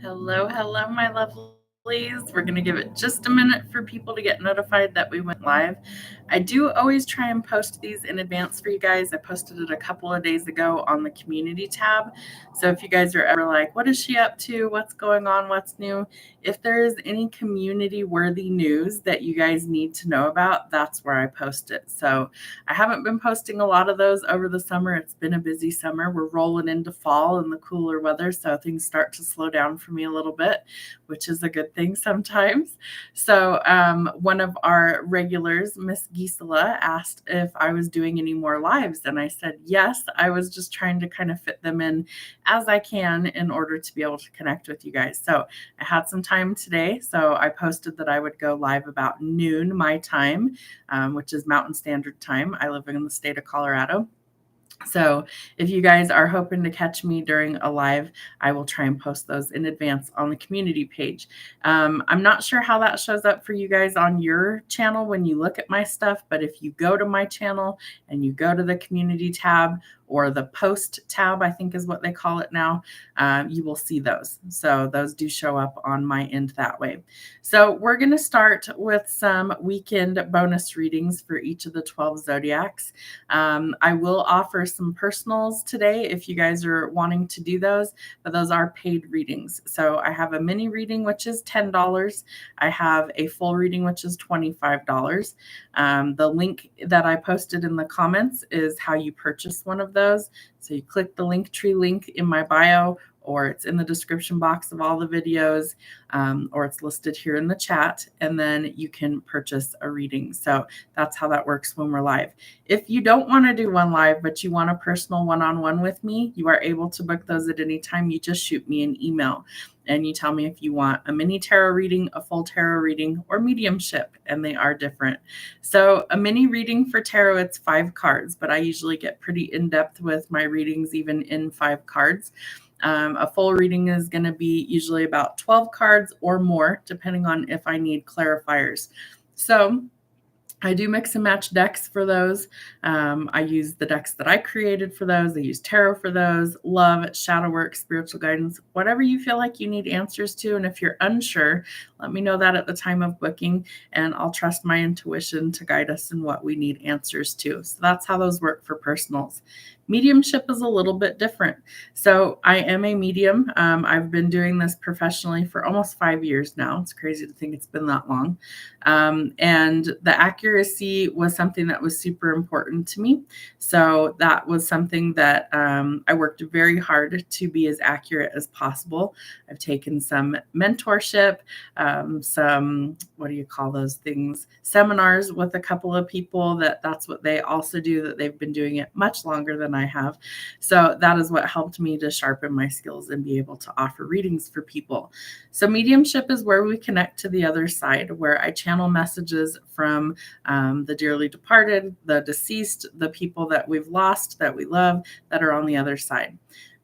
Hello, hello, my lovelies. We're going to give it just a minute for people to get notified that we went live. I do always try and post these in advance for you guys. I posted it a couple of days ago on the community tab. So if you guys are ever like, what is she up to? What's going on? What's new? If there is any community worthy news that you guys need to know about, that's where I post it. So I haven't been posting a lot of those over the summer. It's been a busy summer. We're rolling into fall and the cooler weather, so things start to slow down for me a little bit, which is a good thing sometimes. So one of our regulars, Miss Gisela, asked if I was doing any more lives, and I said yes. I was just trying to kind of fit them in as I can in order to be able to connect with you guys. So I had some time today, so I posted that I would go live about noon my time, which is Mountain Standard Time. I live in the state of Colorado. So if you guys are hoping to catch me during a live, I will try and post those in advance on the community page. I'm not sure how that shows up for you guys on your channel when you look at my stuff, but if you go to my channel and you go to the community tab or the post tab, I think is what they call it now, you will see those. So those do show up on my end that way. So we're going to start with some weekend bonus readings for each of the 12 zodiacs. I will offer some personals today if you guys are wanting to do those, but those are paid readings. So I have a mini reading, which is $10. I have a full reading, which is $25. The link that I posted in the comments is how you purchase one of those. So you click the Linktree link in my bio, or it's in the description box of all the videos, or it's listed here in the chat, and then you can purchase a reading. So that's how that works when we're live. If you don't want to do one live, but you want a personal one-on-one with me, you are able to book those at any time. You just shoot me an email and you tell me if you want a mini tarot reading, a full tarot reading, or mediumship, and they are different. So a mini reading for tarot, it's 5 cards, but I usually get pretty in-depth with my readings, even in 5 cards. A full reading is going to be usually about 12 cards or more, depending on if I need clarifiers. So I do mix and match decks for those. I use the decks that I created for those. I use tarot for those, love, shadow work, spiritual guidance, whatever you feel like you need answers to. And if you're unsure, let me know that at the time of booking, and I'll trust my intuition to guide us in what we need answers to. So that's how those work for personals. Mediumship is a little bit different. So I am a medium. I've been doing this professionally for almost 5 years now. It's crazy to think it's been that long. And the accuracy was something that was super important to me. So that was something that I worked very hard to be as accurate as possible. I've taken some mentorship, some, what do you call those things? Seminars with a couple of people that's what they also do, that they've been doing it much longer than I have. So that is what helped me to sharpen my skills and be able to offer readings for people. So mediumship is where we connect to the other side, where I channel messages from the dearly departed, the deceased, the people that we've lost, that we love, that are on the other side.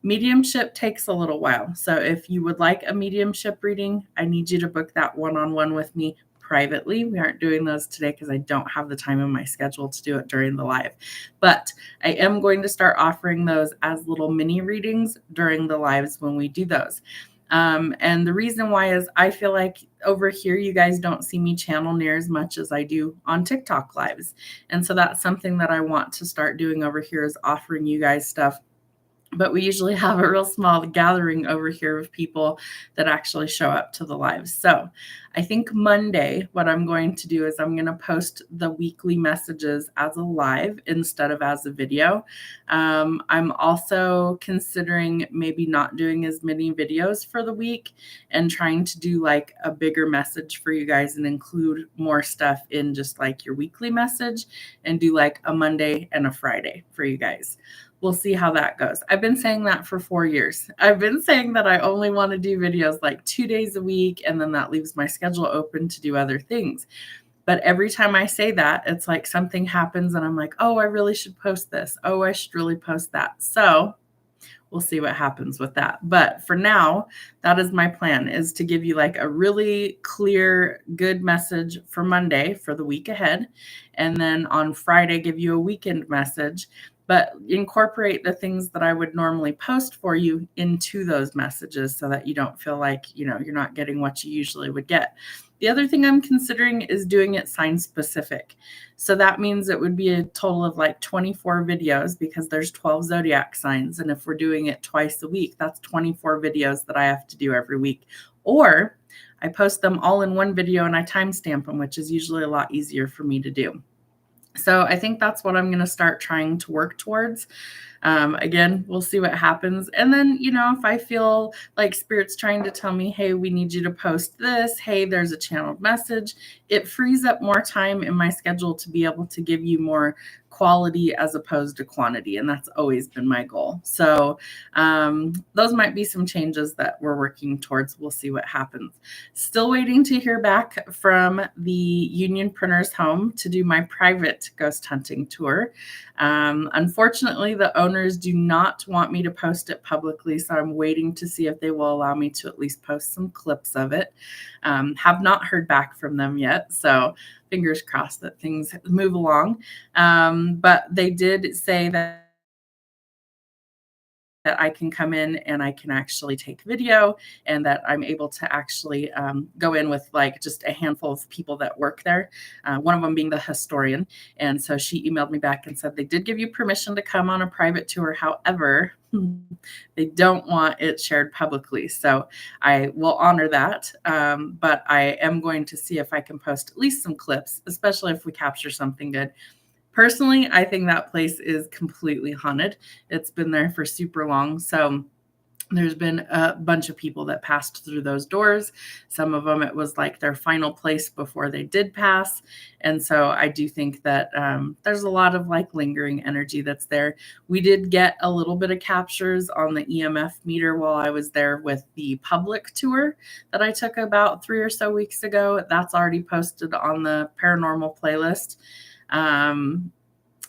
Mediumship takes a little while. So if you would like a mediumship reading, I need you to book that one-on-one with me privately. We aren't doing those today because I don't have the time in my schedule to do it during the live. But I am going to start offering those as little mini readings during the lives when we do those. And the reason why is I feel like over here, you guys don't see me channel near as much as I do on TikTok lives. And so that's something that I want to start doing over here, is offering you guys stuff. But we usually have a real small gathering over here of people that actually show up to the lives. So I think Monday, what I'm going to do is I'm going to post the weekly messages as a live instead of as a video. I'm also considering maybe not doing as many videos for the week and trying to do like a bigger message for you guys and include more stuff in just like your weekly message, and do like a Monday and a Friday for you guys. We'll see how that goes. I've been saying that for 4 years. I've been saying that I only want to do videos like 2 days a week, and then that leaves my schedule open to do other things. But every time I say that, it's like something happens and I'm like, oh, I really should post this. Oh, I should really post that. So we'll see what happens with that. But for now, that is my plan, is to give you like a really clear, good message for Monday for the week ahead. And then on Friday, give you a weekend message. but incorporate the things that I would normally post for you into those messages so that you don't feel like, you're not getting what you usually would get. The other thing I'm considering is doing it sign specific. So that means it would be a total of like 24 videos because there's 12 zodiac signs. And if we're doing it twice a week, that's 24 videos that I have to do every week. Or I post them all in one video and I timestamp them, which is usually a lot easier for me to do. So I think that's what I'm going to start trying to work towards. Again, we'll see what happens. And then, if I feel like Spirit's trying to tell me, hey, we need you to post this, hey, there's a channeled message, it frees up more time in my schedule to be able to give you more quality as opposed to quantity. And that's always been my goal. So those might be some changes that we're working towards. We'll see what happens. Still waiting to hear back from the Union Printers Home to do my private ghost hunting tour. Unfortunately, the owners do not want me to post it publicly, so I'm waiting to see if they will allow me to at least post some clips of it. Have not heard back from them yet, so fingers crossed that things move along. But they did say that I can come in and I can actually take video, and that I'm able to actually go in with like just a handful of people that work there, one of them being the historian. And so she emailed me back and said they did give you permission to come on a private tour. However, they don't want it shared publicly. So I will honor that. But I am going to see if I can post at least some clips, especially if we capture something good. Personally, I think that place is completely haunted. It's been there for super long. So there's been a bunch of people that passed through those doors. Some of them, it was like their final place before they did pass. And so I do think that there's a lot of like lingering energy that's there. We did get a little bit of captures on the EMF meter while I was there with the public tour that I took about 3 or so weeks ago. That's already posted on the paranormal playlist.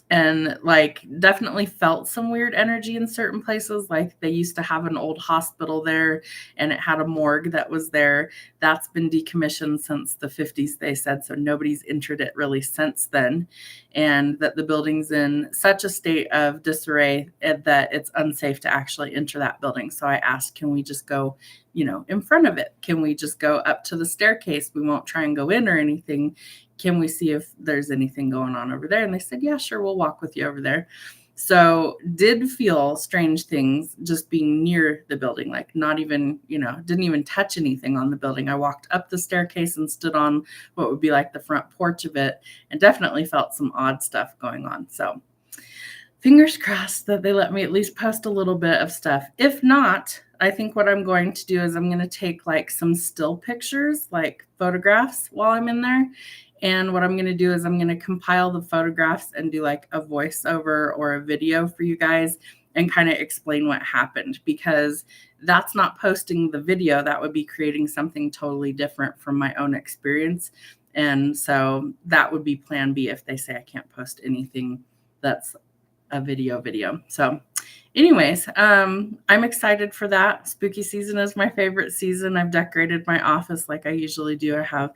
And like definitely felt some weird energy in certain places. Like they used to have an old hospital there and it had a morgue that was there. That's been decommissioned since the 50s, they said. So nobody's entered it really since then. And that the building's in such a state of disarray that it's unsafe to actually enter that building. So I asked, can we just go, in front of it? Can we just go up to the staircase? We won't try and go in or anything. Can we see if there's anything going on over there? And they said, yeah, sure, we'll walk with you over there. So did feel strange things just being near the building, like not even, didn't even touch anything on the building. I walked up the staircase and stood on what would be like the front porch of it and definitely felt some odd stuff going on. So fingers crossed that they let me at least post a little bit of stuff. If not, I think what I'm going to do is I'm going to take like some still pictures, like photographs while I'm in there. And what I'm going to do is I'm going to compile the photographs and do like a voiceover or a video for you guys and kind of explain what happened, because that's not posting the video. That would be creating something totally different from my own experience. And so that would be plan B if they say I can't post anything that's a video. So anyways, I'm excited for that. Spooky season is my favorite season. I've decorated my office like I usually do. I have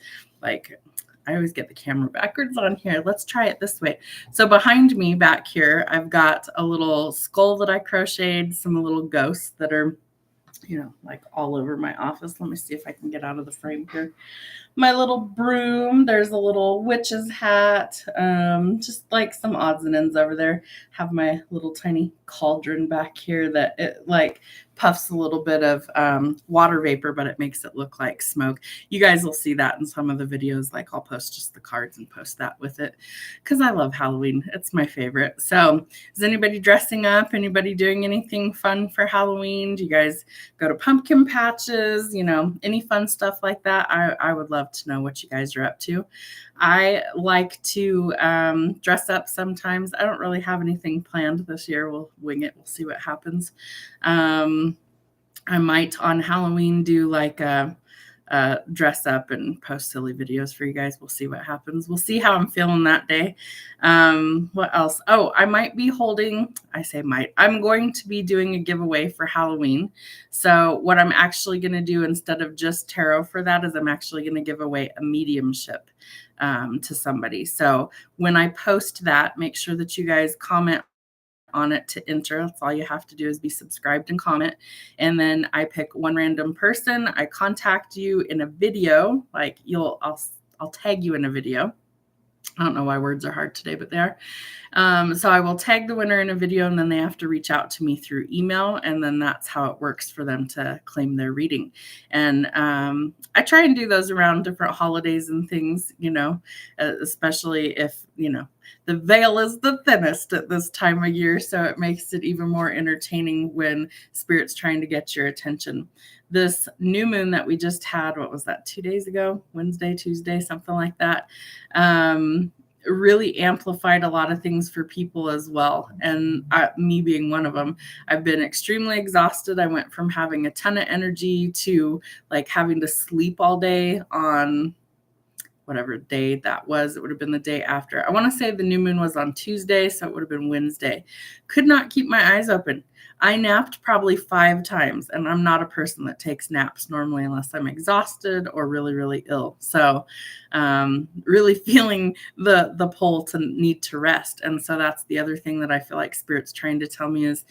I always get the camera backwards on here. Let's try it this way. So behind me back here, I've got a little skull that I crocheted, some little ghosts that are, like all over my office. Let me see if I can get out of the frame here. My little broom, there's a little witch's hat, just like some odds and ends over there. Have my little tiny cauldron back here that it like puffs a little bit of water vapor, but it makes it look like smoke. You guys will see that in some of the videos. Like I'll post just the cards and post that with it because I love Halloween. It's my favorite. So is anybody dressing up? Anybody doing anything fun for Halloween? Do you guys go to pumpkin patches? Any fun stuff like that? I would love to know what you guys are up to. I like to dress up sometimes. I don't really have anything planned this year. We'll wing it. We'll see what happens. I might on Halloween do like a dress up and post silly videos for you guys. We'll see what happens. We'll see how I'm feeling that day. What else? Oh, I might be I'm going to be doing a giveaway for Halloween. So what I'm actually going to do instead of just tarot for that is I'm actually going to give away a mediumship to somebody. So when I post that, make sure that you guys comment on it to enter. That's all you have to do is be subscribed and comment. And then I pick one random person. I contact you in a video, like I'll tag you in a video. I don't know why words are hard today, but they are. So I will tag the winner in a video, and then they have to reach out to me through email, and then that's how it works for them to claim their reading. And I try and do those around different holidays and things, especially if, the veil is the thinnest at this time of year. So it makes it even more entertaining when Spirit's trying to get your attention. This new moon that we just had, what was that, 2 days ago? Wednesday, Tuesday, something like that. Really amplified a lot of things for people as well. And me being one of them, I've been extremely exhausted. I went from having a ton of energy to like having to sleep all day on whatever day that was. It would have been the day after. I want to say the new moon was on Tuesday, so it would have been Wednesday. Could not keep my eyes open. I napped probably 5 times, and I'm not a person that takes naps normally unless I'm exhausted or really, really ill. So really feeling the pull to need to rest. And so that's the other thing that I feel like Spirit's trying to tell me is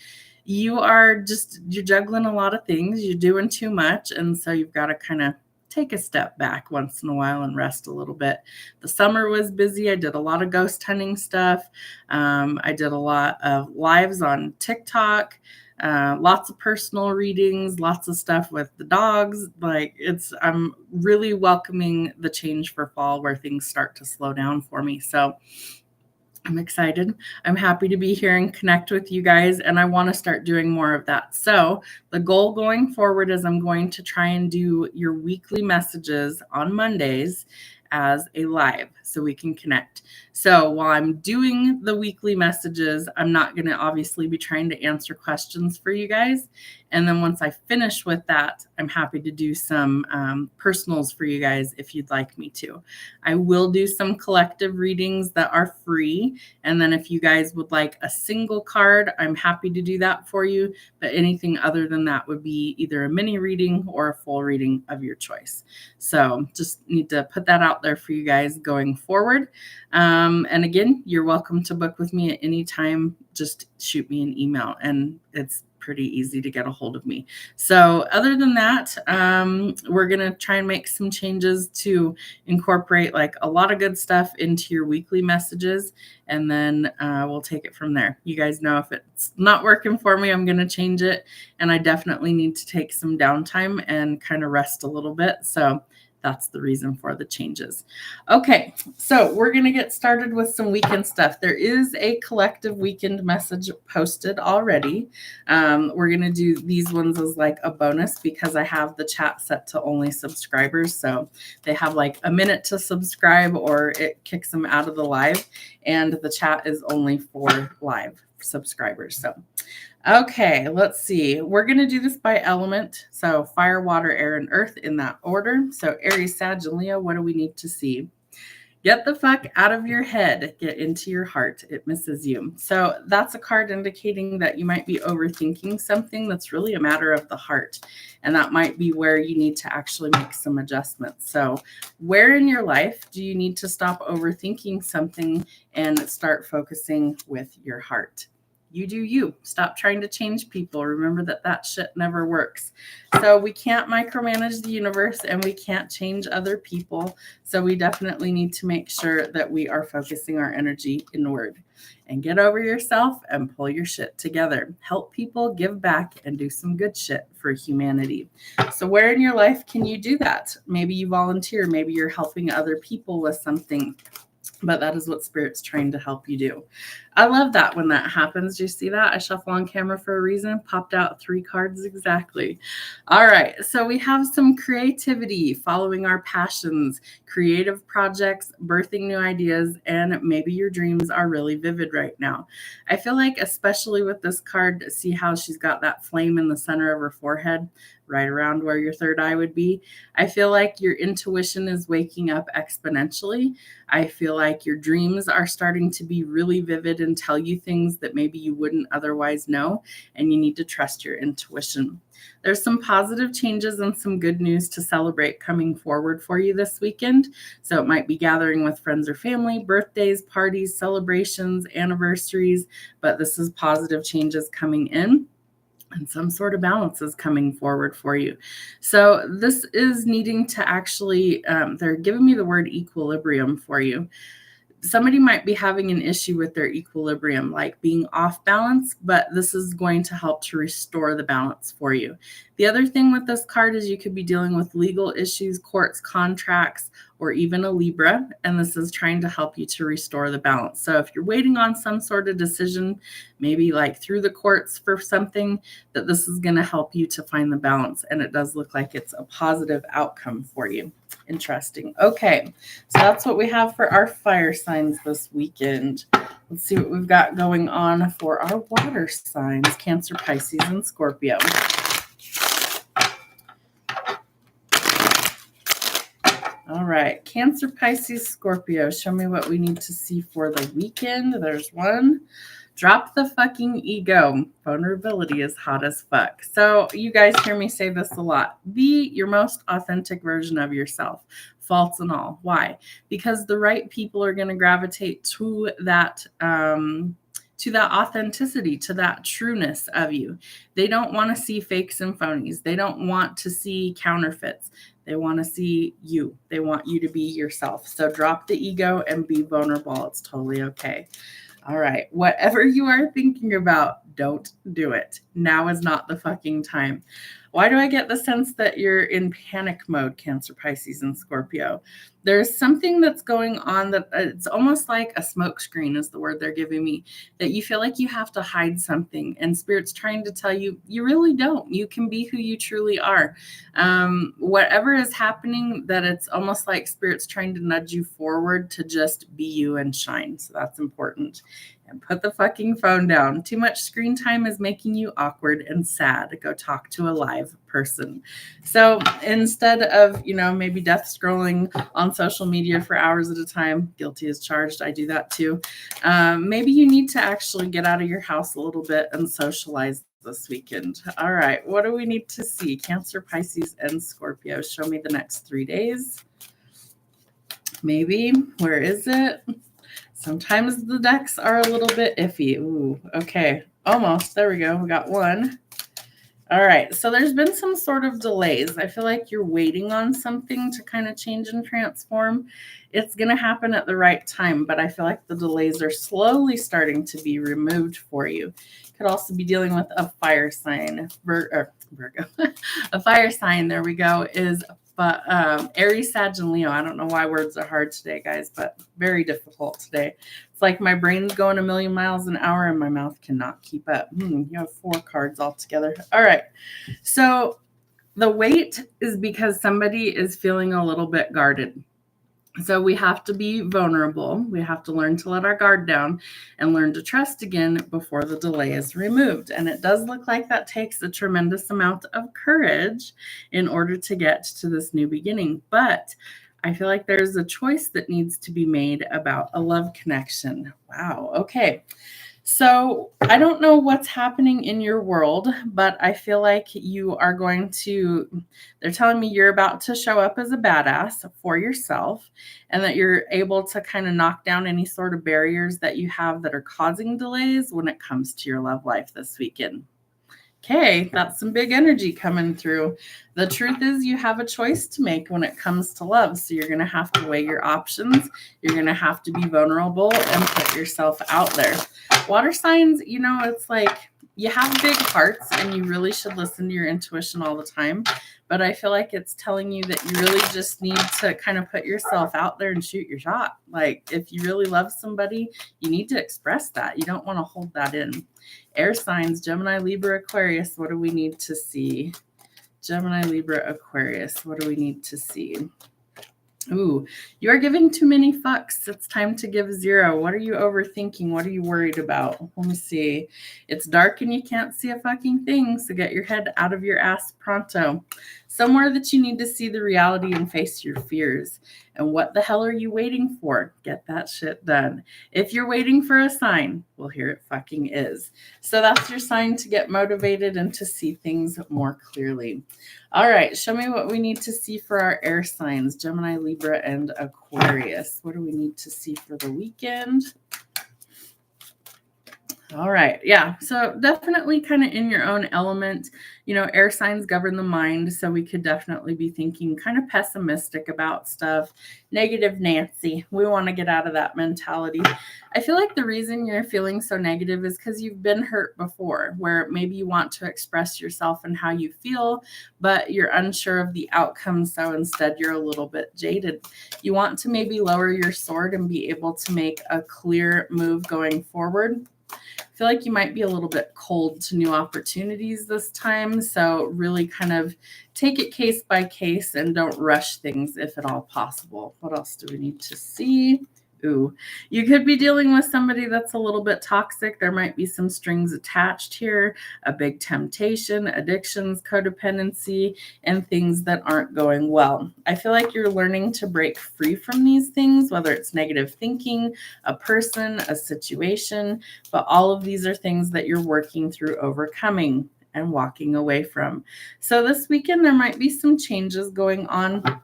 you're juggling a lot of things. You're doing too much. And so you've got to kind of take a step back once in a while and rest a little bit. The summer was busy. I did a lot of ghost hunting stuff. I did a lot of lives on TikTok, lots of personal readings, lots of stuff with the dogs. I'm really welcoming the change for fall where things start to slow down for me. So I'm excited. I'm happy to be here and connect with you guys, and I want to start doing more of that. So the goal going forward is I'm going to try and do your weekly messages on Mondays as a live so we can connect. So while I'm doing the weekly messages, I'm not going to obviously be trying to answer questions for you guys. And then once I finish with that, I'm happy to do some personals for you guys if you'd like me to. I will do some collective readings that are free. And then if you guys would like a single card, I'm happy to do that for you. But anything other than that would be either a mini reading or a full reading of your choice. So just need to put that out there for you guys going forward. And again, you're welcome to book with me at any time. Just shoot me an email, and it's pretty easy to get a hold of me. So other than that, we're going to try and make some changes to incorporate like a lot of good stuff into your weekly messages. And then we'll take it from there. You guys know if it's not working for me, I'm going to change it. And I definitely need to take some downtime and kind of rest a little bit. So that's the reason for the changes. Okay, so we're going to get started with some weekend stuff. There is a collective weekend message posted already. We're going to do these ones as like a bonus because I have the chat set to only subscribers. So they have like a minute to subscribe or it kicks them out of the live. And the chat is only for live subscribers. So okay, let's see. We're going to do this by element. So fire, water, air, and earth in that order. So Aries, Sag, and Leo, what do we need to see? Get the fuck out of your head. Get into your heart. It misses you. So that's a card indicating that you might be overthinking something that's really a matter of the heart. And that might be where you need to actually make some adjustments. So where in your life do you need to stop overthinking something and start focusing with your heart? You do you. Stop trying to change people. Remember that shit never works. So we can't micromanage the universe and we can't change other people. So we definitely need to make sure that we are focusing our energy inward. And get over yourself and pull your shit together. Help people, give back, and do some good shit for humanity. So where in your life can you do that? Maybe you volunteer. Maybe you're helping other people with something. But that is what Spirit's trying to help you do. I love that when that happens. Do you see that? I shuffle on camera for a reason. Popped out 3 cards exactly. All right. So we have some creativity, following our passions, creative projects, birthing new ideas, and maybe your dreams are really vivid right now. I feel like, especially with this card, see how she's got that flame in the center of her forehead, right around where your third eye would be. I feel like your intuition is waking up exponentially. I feel like your dreams are starting to be really vivid and tell you things that maybe you wouldn't otherwise know, and you need to trust your intuition. There's some positive changes and some good news to celebrate coming forward for you this weekend. So it might be gathering with friends or family, birthdays, parties, celebrations, anniversaries, but this is positive changes coming in. And some sort of balance is coming forward for you. So this is needing to actually, they're giving me the word equilibrium for you. Somebody might be having an issue with their equilibrium, like being off balance, but this is going to help to restore the balance for you. The other thing with this card is you could be dealing with legal issues, courts, contracts, or even a Libra, and this is trying to help you to restore the balance. So if you're waiting on some sort of decision, maybe like through the courts for something, that this is going to help you to find the balance, and it does look like it's a positive outcome for you. Interesting. Okay, so that's what we have for our fire signs this weekend. Let's see what we've got going on for our water signs, Cancer, Pisces, and Scorpio. All right, Cancer, Pisces, Scorpio. Show me what we need to see for the weekend. There's one. Drop the fucking ego. Vulnerability is hot as fuck. So you guys hear me say this a lot. Be your most authentic version of yourself, faults and all. Why? Because the right people are going to gravitate to that authenticity, to that trueness of you. They don't want to see fakes and phonies. They don't want to see counterfeits. They want to see you. They want you to be yourself. So drop the ego and be vulnerable. It's totally okay. All right. Whatever you are thinking about, don't do it. Now is not the fucking time. Why do I get the sense that you're in panic mode, Cancer, Pisces, and Scorpio? There's something that's going on that it's almost like a smoke screen is the word they're giving me, that you feel like you have to hide something, and Spirit's trying to tell you, you really don't. You can be who you truly are. Whatever is happening, that it's almost like Spirit's trying to nudge you forward to just be you and shine. So that's important. And put the fucking phone down. Too much screen time is making you awkward and sad. Go talk to a live person. So instead of, maybe death scrolling on social media for hours at a time, guilty as charged. I do that too. Maybe you need to actually get out of your house a little bit and socialize this weekend. All right. What do we need to see? Cancer, Pisces, and Scorpio. Show me the next 3 days. Maybe. Where is it? Sometimes the decks are a little bit iffy. Ooh, okay. Almost. There we go. We got one. All right. So there's been some sort of delays. I feel like you're waiting on something to kind of change and transform. It's going to happen at the right time, but I feel like the delays are slowly starting to be removed for you. Could also be dealing with a fire sign. Virgo. A fire sign, there we go, is Aries, Sag, and Leo. I don't know why words are hard today, guys, but very difficult today. It's like my brain's going a million miles an hour and my mouth cannot keep up. You have 4 cards altogether. All right. So the wait is because somebody is feeling a little bit guarded. So we have to be vulnerable. We have to learn to let our guard down and learn to trust again before the delay is removed. And it does look like that takes a tremendous amount of courage in order to get to this new beginning. But I feel like there's a choice that needs to be made about a love connection. Wow. Okay. So I don't know what's happening in your world, but I feel like you are they're telling me you're about to show up as a badass for yourself, and that you're able to kind of knock down any sort of barriers that you have that are causing delays when it comes to your love life this weekend. Okay, that's some big energy coming through. The truth is you have a choice to make when it comes to love. So you're going to have to weigh your options. You're going to have to be vulnerable and put yourself out there. Water signs, it's like you have big hearts and you really should listen to your intuition all the time. But I feel like it's telling you that you really just need to kind of put yourself out there and shoot your shot. Like if you really love somebody, you need to express that. You don't want to hold that in. Air signs, Gemini, Libra, Aquarius. What do we need to see? Gemini, Libra, Aquarius. What do we need to see? Ooh, you are giving too many fucks. It's time to give 0. What are you overthinking? What are you worried about? Let me see. It's dark and you can't see a fucking thing, so get your head out of your ass pronto. Somewhere that you need to see the reality and face your fears. And what the hell are you waiting for? Get that shit done. If you're waiting for a sign, well, here it fucking is. So that's your sign to get motivated and to see things more clearly. All right, show me what we need to see for our air signs, Gemini, Libra, and Aquarius. What do we need to see for the weekend? All right. Yeah. So definitely kind of in your own element. Air signs govern the mind. So we could definitely be thinking kind of pessimistic about stuff. Negative Nancy. We want to get out of that mentality. I feel like the reason you're feeling so negative is because you've been hurt before, where maybe you want to express yourself and how you feel, but you're unsure of the outcome. So instead, you're a little bit jaded. You want to maybe lower your sword and be able to make a clear move going forward. I feel like you might be a little bit cold to new opportunities this time. So really kind of take it case by case and don't rush things if at all possible. What else do we need to see? Ooh, you could be dealing with somebody that's a little bit toxic. There might be some strings attached here, a big temptation, addictions, codependency, and things that aren't going well. I feel like you're learning to break free from these things, whether it's negative thinking, a person, a situation, but all of these are things that you're working through overcoming and walking away from. So this weekend, there might be some changes going on.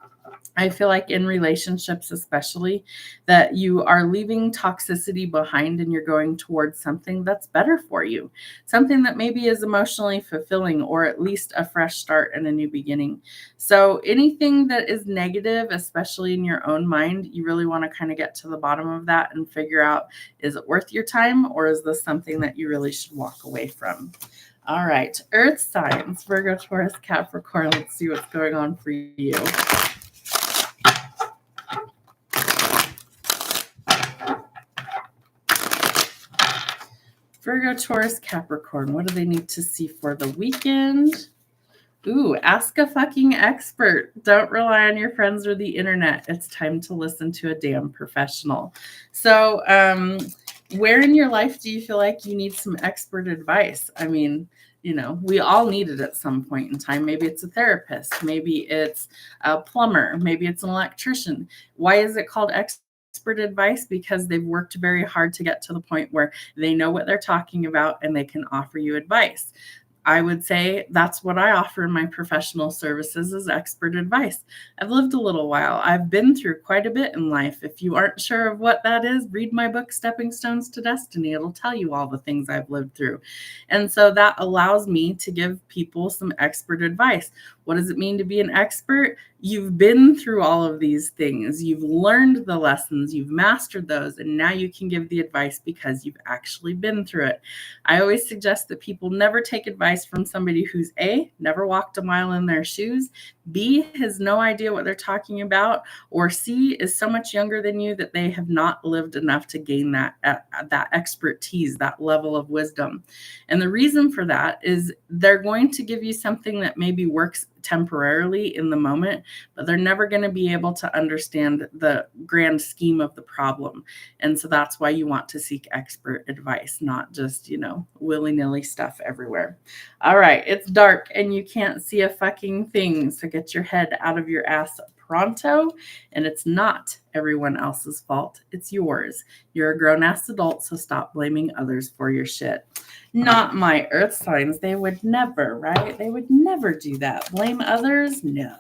I feel like in relationships, especially, that you are leaving toxicity behind and you're going towards something that's better for you, something that maybe is emotionally fulfilling or at least a fresh start and a new beginning. So anything that is negative, especially in your own mind, you really want to kind of get to the bottom of that and figure out, is it worth your time or is this something that you really should walk away from? All right, Earth signs, Virgo, Taurus, Capricorn. Let's see what's going on for you. Virgo, Taurus, Capricorn. What do they need to see for the weekend? Ooh, ask a fucking expert. Don't rely on your friends or the internet. It's time to listen to a damn professional. So, where in your life do you feel like you need some expert advice? I mean, we all need it at some point in time. Maybe it's a therapist. Maybe it's a plumber. Maybe it's an electrician. Why is it called expert advice? Because they've worked very hard to get to the point where they know what they're talking about and they can offer you advice. I would say that's what I offer in my professional services is expert advice. I've lived a little while. I've been through quite a bit in life. If you aren't sure of what that is, read my book, Stepping Stones to Destiny. It'll tell you all the things I've lived through. And so that allows me to give people some expert advice. What does it mean to be an expert? You've been through all of these things. You've learned the lessons. You've mastered those. And now you can give the advice because you've actually been through it. I always suggest that people never take advice from somebody who's A, never walked a mile in their shoes, B, has no idea what they're talking about, or C, is so much younger than you that they have not lived enough to gain that expertise, that level of wisdom. And the reason for that is they're going to give you something that maybe works temporarily in the moment, but they're never going to be able to understand the grand scheme of the problem. And so that's why you want to seek expert advice, not just, willy-nilly stuff everywhere. All right, it's dark and you can't see a fucking thing. So get your head out of your ass pronto. And it's not everyone else's fault. It's yours. You're a grown-ass adult, so stop blaming others for your shit. Not my earth signs. They would never, right? They would never do that. Blame others? No.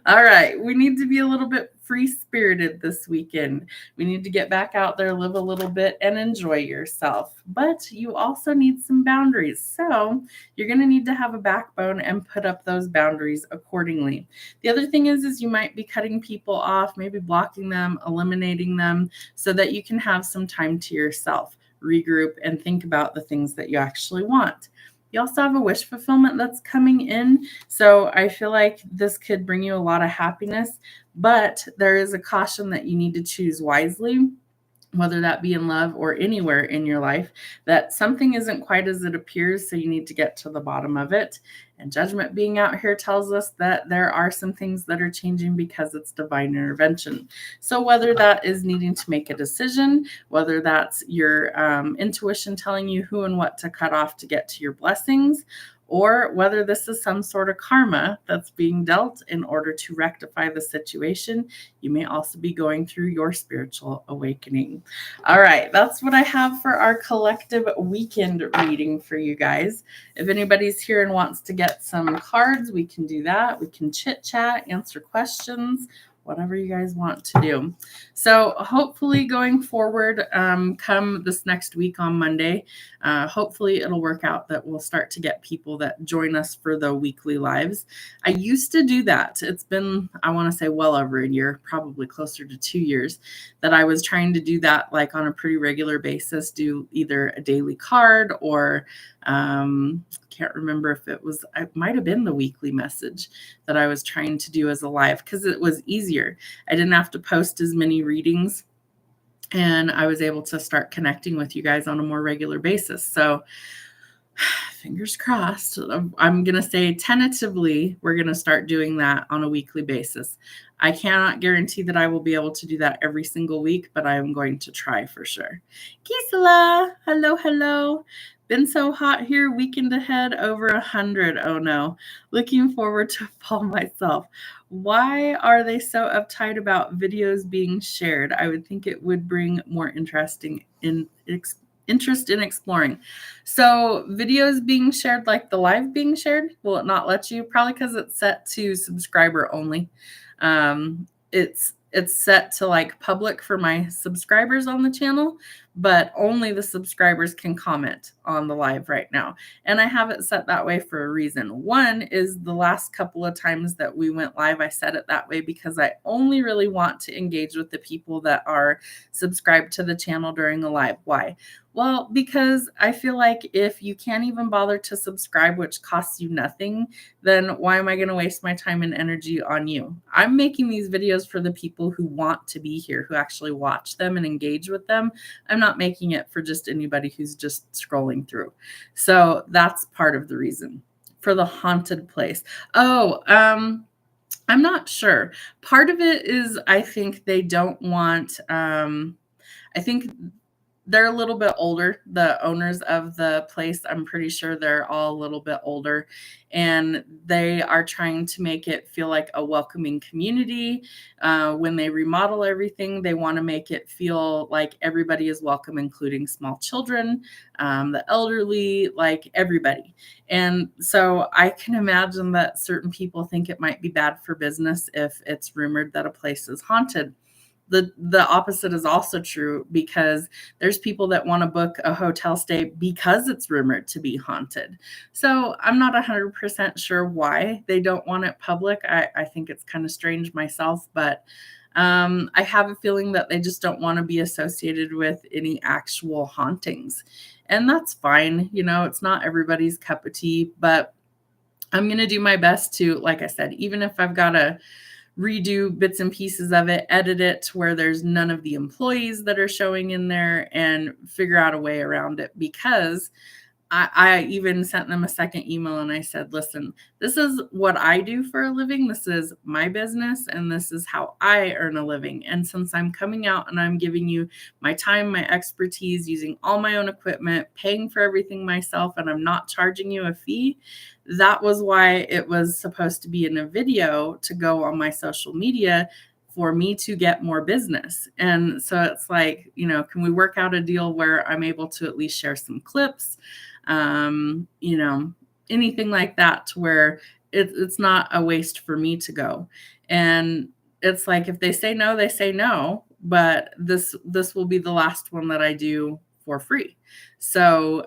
All right. We need to be a little bit free-spirited this weekend. We need to get back out there, live a little bit, and enjoy yourself. But you also need some boundaries. So you're going to need to have a backbone and put up those boundaries accordingly. The other thing is you might be cutting people off, maybe blocking them, eliminating them, so that you can have some time to yourself, regroup, and think about the things that you actually want. You also have a wish fulfillment that's coming in. So I feel like this could bring you a lot of happiness, but there is a caution that you need to choose wisely, whether that be in love or anywhere in your life, that something isn't quite as it appears. So you need to get to the bottom of it. And judgment being out here tells us that there are some things that are changing because it's divine intervention. So whether that is needing to make a decision, whether that's your intuition telling you who and what to cut off to get to your blessings, or whether this is some sort of karma that's being dealt in order to rectify the situation. You may also be going through your spiritual awakening. All right, that's what I have for our collective weekend reading for you guys. If anybody's here and wants to get some cards, we can do that. We can chit chat, answer questions, whatever you guys want to do. So hopefully going forward, come this next week on Monday, hopefully it'll work out that we'll start to get people that join us for the weekly lives. I used to do that. It's been, I want to say, well over a year, probably closer to 2 years, that I was trying to do that like on a pretty regular basis, do either a daily card or can't remember if it might have been the weekly message that I was trying to do as a live, because it was easier. I didn't have to post as many readings, and I was able to start connecting with you guys on a more regular basis. So fingers crossed. I'm going to say tentatively, we're going to start doing that on a weekly basis. I cannot guarantee that I will be able to do that every single week, but I am going to try for sure. Gisela, hello, hello. Been so hot here, weekend ahead, over 100. Oh no. Looking forward to fall myself. Why are they so uptight about videos being shared? I would think it would bring more interest in exploring. So videos being shared, like the live being shared, will it not let you? Probably because it's set to subscriber only. It's set to like public for my subscribers on the channel, but only the subscribers can comment on the live right now. And I have it set that way for a reason. One is the last couple of times that we went live, I set it that way because I only really want to engage with the people that are subscribed to the channel during the live. Why? Well, because I feel like if you can't even bother to subscribe, which costs you nothing, then why am I going to waste my time and energy on you? I'm making these videos for the people who want to be here, who actually watch them and engage with them. I'm not making it for just anybody who's just scrolling through. So that's part of the reason for the haunted place. Oh, I'm not sure. Part of it is I think they don't want, I think they're a little bit older. The owners of the place, I'm pretty sure they're all a little bit older, and they are trying to make it feel like a welcoming community. When they remodel everything, they want to make it feel like everybody is welcome, including small children, the elderly, like everybody. And so I can imagine that certain people think it might be bad for business if it's rumored that a place is haunted. The opposite is also true, because there's people that want to book a hotel stay because it's rumored to be haunted. So I'm not 100% sure why they don't want it public. I think it's kind of strange myself, but I have a feeling that they just don't want to be associated with any actual hauntings. And that's fine. You know, it's not everybody's cup of tea, but I'm going to do my best to, like I said, even if I've got to redo bits and pieces of it, edit it to where there's none of the employees that are showing in there, and figure out a way around it. Because I even sent them a second email and I said, listen, this is what I do for a living. This is my business, and this is how I earn a living. And since I'm coming out and I'm giving you my time, my expertise, using all my own equipment, paying for everything myself, and I'm not charging you a fee, that was why it was supposed to be in a video to go on my social media for me to get more business. And so it's like, you know, can we work out a deal where I'm able to at least share some clips? You know, anything like that, to where it's not a waste for me to go. And it's like, if they say no, they say no, but this will be the last one that I do for free. So,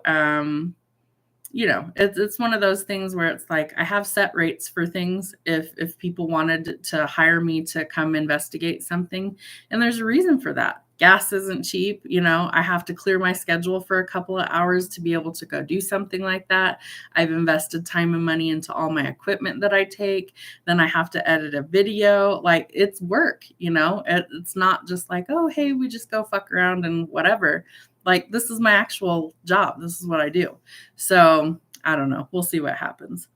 you know, it's one of those things where it's like, I have set rates for things if people wanted to hire me to come investigate something. And there's a reason for that. Gas isn't cheap. You know, I have to clear my schedule for a couple of hours to be able to go do something like that. I've invested time and money into all my equipment that I take. Then I have to edit a video. Like, it's work, you know, it's not just like, oh, hey, we just go fuck around and whatever. Like, this is my actual job. This is what I do. So I don't know. We'll see what happens.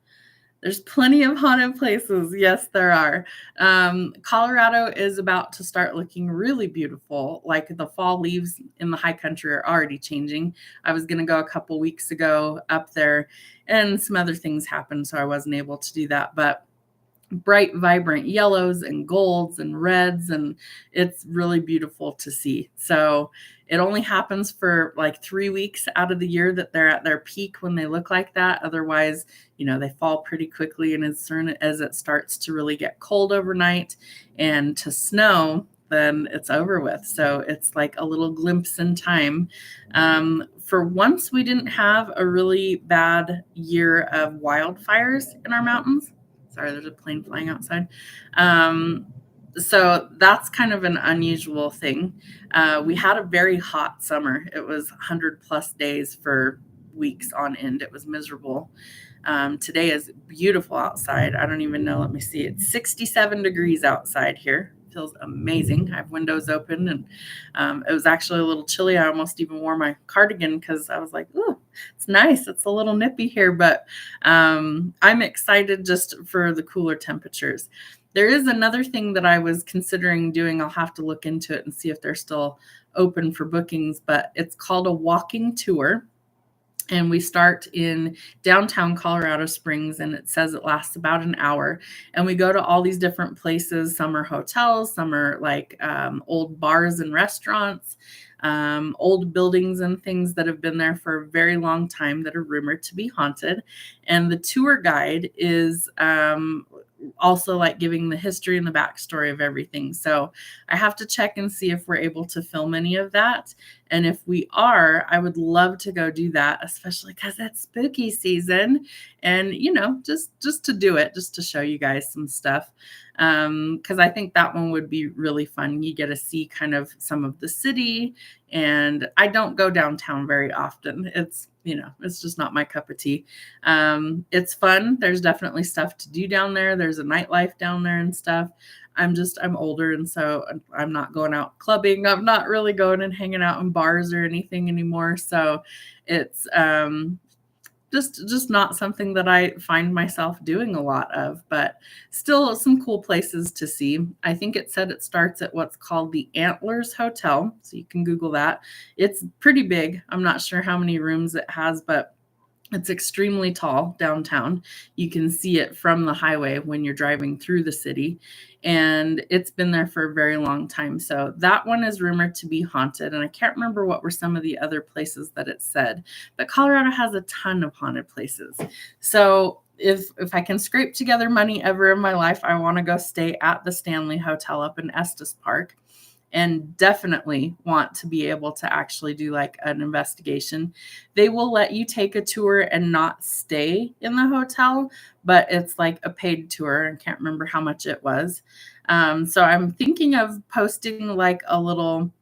There's plenty of haunted places. Yes, there are. Colorado is about to start looking really beautiful. Like the fall leaves in the high country are already changing. I was going to go a couple weeks ago up there and some other things happened, so I wasn't able to do that. But bright, vibrant yellows and golds and reds, and it's really beautiful to see. So it only happens for like 3 weeks out of the year that they're at their peak when they look like that. Otherwise, they fall pretty quickly. And as soon as it starts to really get cold overnight and to snow, then it's over with. So it's like a little glimpse in time. For once, we didn't have a really bad year of wildfires in our mountains. Sorry, there's a plane flying outside. So that's kind of an unusual thing. We had a very hot summer. It was 100+ days for weeks on end. It was miserable. Today is beautiful outside. I don't even know. Let me see. It's 67 degrees outside here. Feels amazing. I have windows open, and it was actually a little chilly. I almost even wore my cardigan because I was like, "Ooh, it's nice. It's a little nippy here," but I'm excited just for the cooler temperatures. There is another thing that I was considering doing. I'll have to look into it and see if they're still open for bookings, but it's called a walking tour. And we start in downtown Colorado Springs, and it says it lasts about an hour. And we go to all these different places. Some are hotels, some are like old bars and restaurants, old buildings and things that have been there for a very long time that are rumored to be haunted. And the tour guide is also like giving the history and the backstory of everything. So I have to check and see if we're able to film any of that. And if we are, I would love to go do that, especially because it's spooky season. And just to do it, just to show you guys some stuff. Because I think that one would be really fun. You get to see kind of some of the city. And I don't go downtown very often. It's just not my cup of tea. It's fun. There's definitely stuff to do down there. There's a nightlife down there and stuff. I'm older, and so I'm not going out clubbing. I'm not really going and hanging out in bars or anything anymore. So it's just not something that I find myself doing a lot of, but still some cool places to see. I think it said it starts at what's called the Antlers Hotel. So you can Google that. It's pretty big. I'm not sure how many rooms it has, but it's extremely tall downtown. You can see it from the highway when you're driving through the city, and it's been there for a very long time. So that one is rumored to be haunted, and I can't remember what were some of the other places that it said, but Colorado has a ton of haunted places. So if I can scrape together money ever in my life, I want to go stay at the Stanley Hotel up in Estes Park. And definitely want to be able to actually do like an investigation. They will let you take a tour and not stay in the hotel, but it's like a paid tour. I can't remember how much it was. So I'm thinking of posting like a little,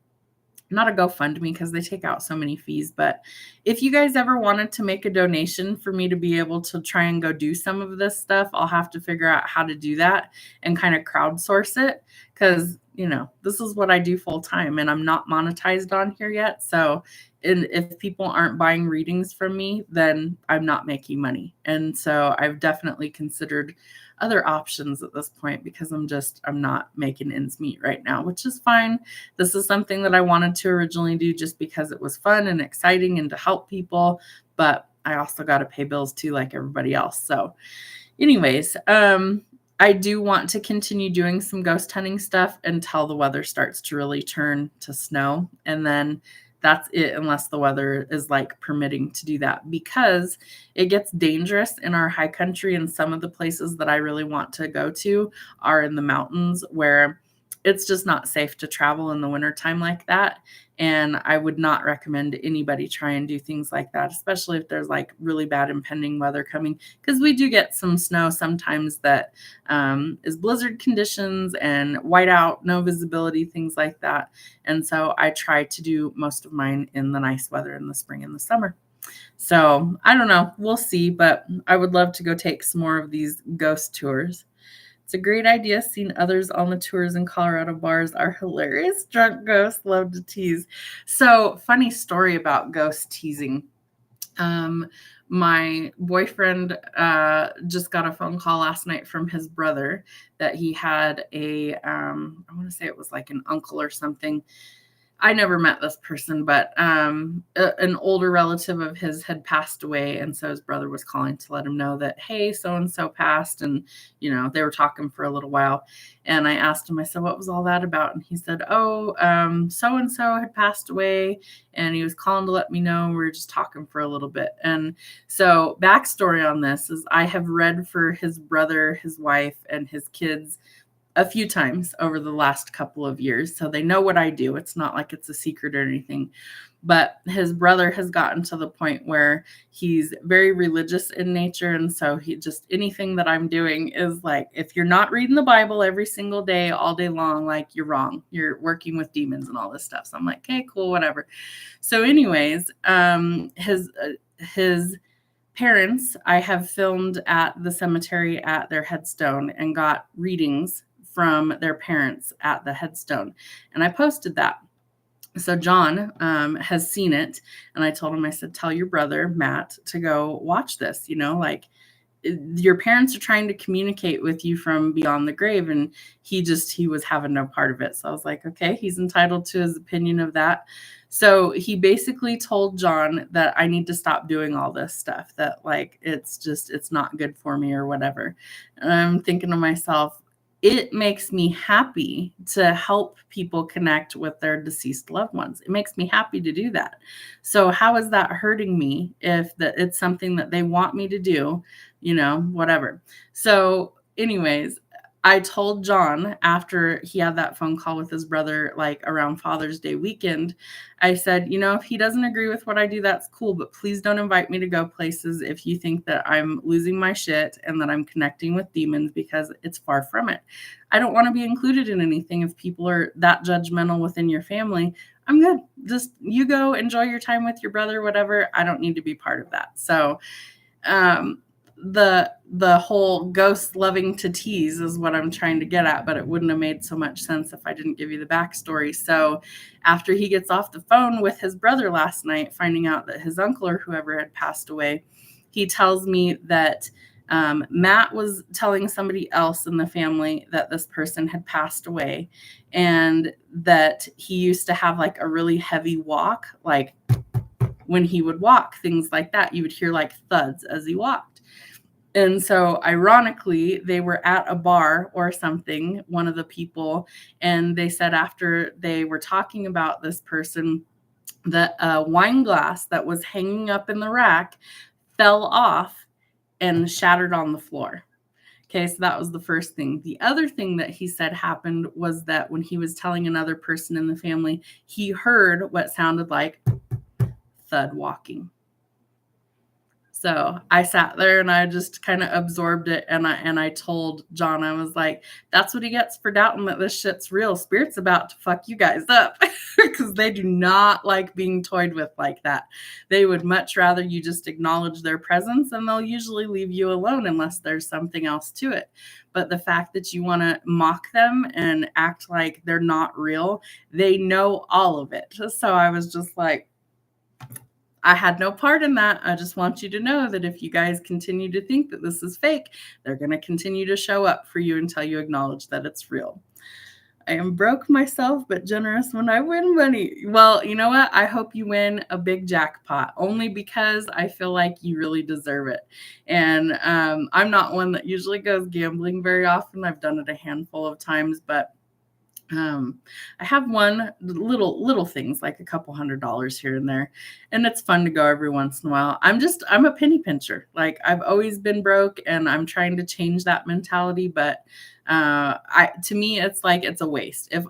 not a GoFundMe because they take out so many fees, but if you guys ever wanted to make a donation for me to be able to try and go do some of this stuff, I'll have to figure out how to do that and kind of crowdsource it, because this is what I do full time and I'm not monetized on here yet. So if people aren't buying readings from me, then I'm not making money. And so I've definitely considered other options at this point because I'm not making ends meet right now, which is fine. This is something that I wanted to originally do just because it was fun and exciting and to help people, but I also got to pay bills too, like everybody else. So anyways, I do want to continue doing some ghost hunting stuff until the weather starts to really turn to snow. And then that's it, unless the weather is like permitting to do that, because it gets dangerous in our high country. And some of the places that I really want to go to are in the mountains where it's just not safe to travel in the wintertime like that. And I would not recommend anybody try and do things like that, especially if there's like really bad impending weather coming, because we do get some snow sometimes that is blizzard conditions and whiteout, no visibility, things like that. And so I try to do most of mine in the nice weather in the spring and the summer. So I don't know, we'll see, but I would love to go take some more of these ghost tours. It's a great idea. Seeing others on the tours in Colorado bars are hilarious. Drunk ghosts love to tease. So funny story about ghost teasing. my boyfriend just got a phone call last night from his brother that he had I want to say it was like an uncle or something. I never met this person, but an older relative of his had passed away. And so his brother was calling to let him know that, hey, so-and-so passed. And, they were talking for a little while. And I asked him, I said, what was all that about? And he said, oh, so-and-so had passed away. And he was calling to let me know. We were just talking for a little bit. And so backstory on this is I have read for his brother, his wife, and his kids a few times over the last couple of years. So they know what I do. It's not like it's a secret or anything. But his brother has gotten to the point where he's very religious in nature. And so he just, anything that I'm doing is like, if you're not reading the Bible every single day, all day long, like you're wrong. You're working with demons and all this stuff. So I'm like, okay, cool, whatever. So anyways, his parents, I have filmed at the cemetery at their headstone and got readings from their parents at the headstone. And I posted that. So John has seen it. And I told him, I said, tell your brother, Matt, to go watch this. Like your parents are trying to communicate with you from beyond the grave. And he was having no part of it. So I was like, okay, he's entitled to his opinion of that. So he basically told John that I need to stop doing all this stuff, that like, it's not good for me or whatever. And I'm thinking to myself, it makes me happy to help people connect with their deceased loved ones. It makes me happy to do that. So how is that hurting me if it's something that they want me to do, whatever. So anyways, I told John after he had that phone call with his brother, like around Father's Day weekend, I said, if he doesn't agree with what I do, that's cool, but please don't invite me to go places if you think that I'm losing my shit and that I'm connecting with demons, because it's far from it. I don't want to be included in anything if people are that judgmental within your family. I'm good. Just you go enjoy your time with your brother, whatever. I don't need to be part of that. So, the whole ghost loving to tease is what I'm trying to get at, but it wouldn't have made so much sense if I didn't give you the backstory. So after he gets off the phone with his brother last night, finding out that his uncle or whoever had passed away, he tells me that Matt was telling somebody else in the family that this person had passed away, and that he used to have like a really heavy walk, like when he would walk, things like that, you would hear like thuds as he walked. And so ironically, they were at a bar or something, one of the people, and they said after they were talking about this person, that a wine glass that was hanging up in the rack fell off and shattered on the floor. Okay, so that was the first thing. The other thing that he said happened was that when he was telling another person in the family, he heard what sounded like thud walking. So I sat there and I just kind of absorbed it. And I told John, I was like, that's what he gets for doubting that this shit's real. Spirit's about to fuck you guys up, because they do not like being toyed with like that. They would much rather you just acknowledge their presence, and they'll usually leave you alone unless there's something else to it. But the fact that you want to mock them and act like they're not real, they know all of it. So I was just like, I had no part in that. I just want you to know that if you guys continue to think that this is fake, they're going to continue to show up for you until you acknowledge that it's real. I am broke myself, but generous when I win money. Well, you know what? I hope you win a big jackpot, only because I feel like you really deserve it. And I'm not one that usually goes gambling very often. I've done it a handful of times, but I have one little things like a couple $100 here and there, and it's fun to go every once in a while. I'm a penny pincher. Like I've always been broke, and I'm trying to change that mentality. But to me, it's like it's a waste. If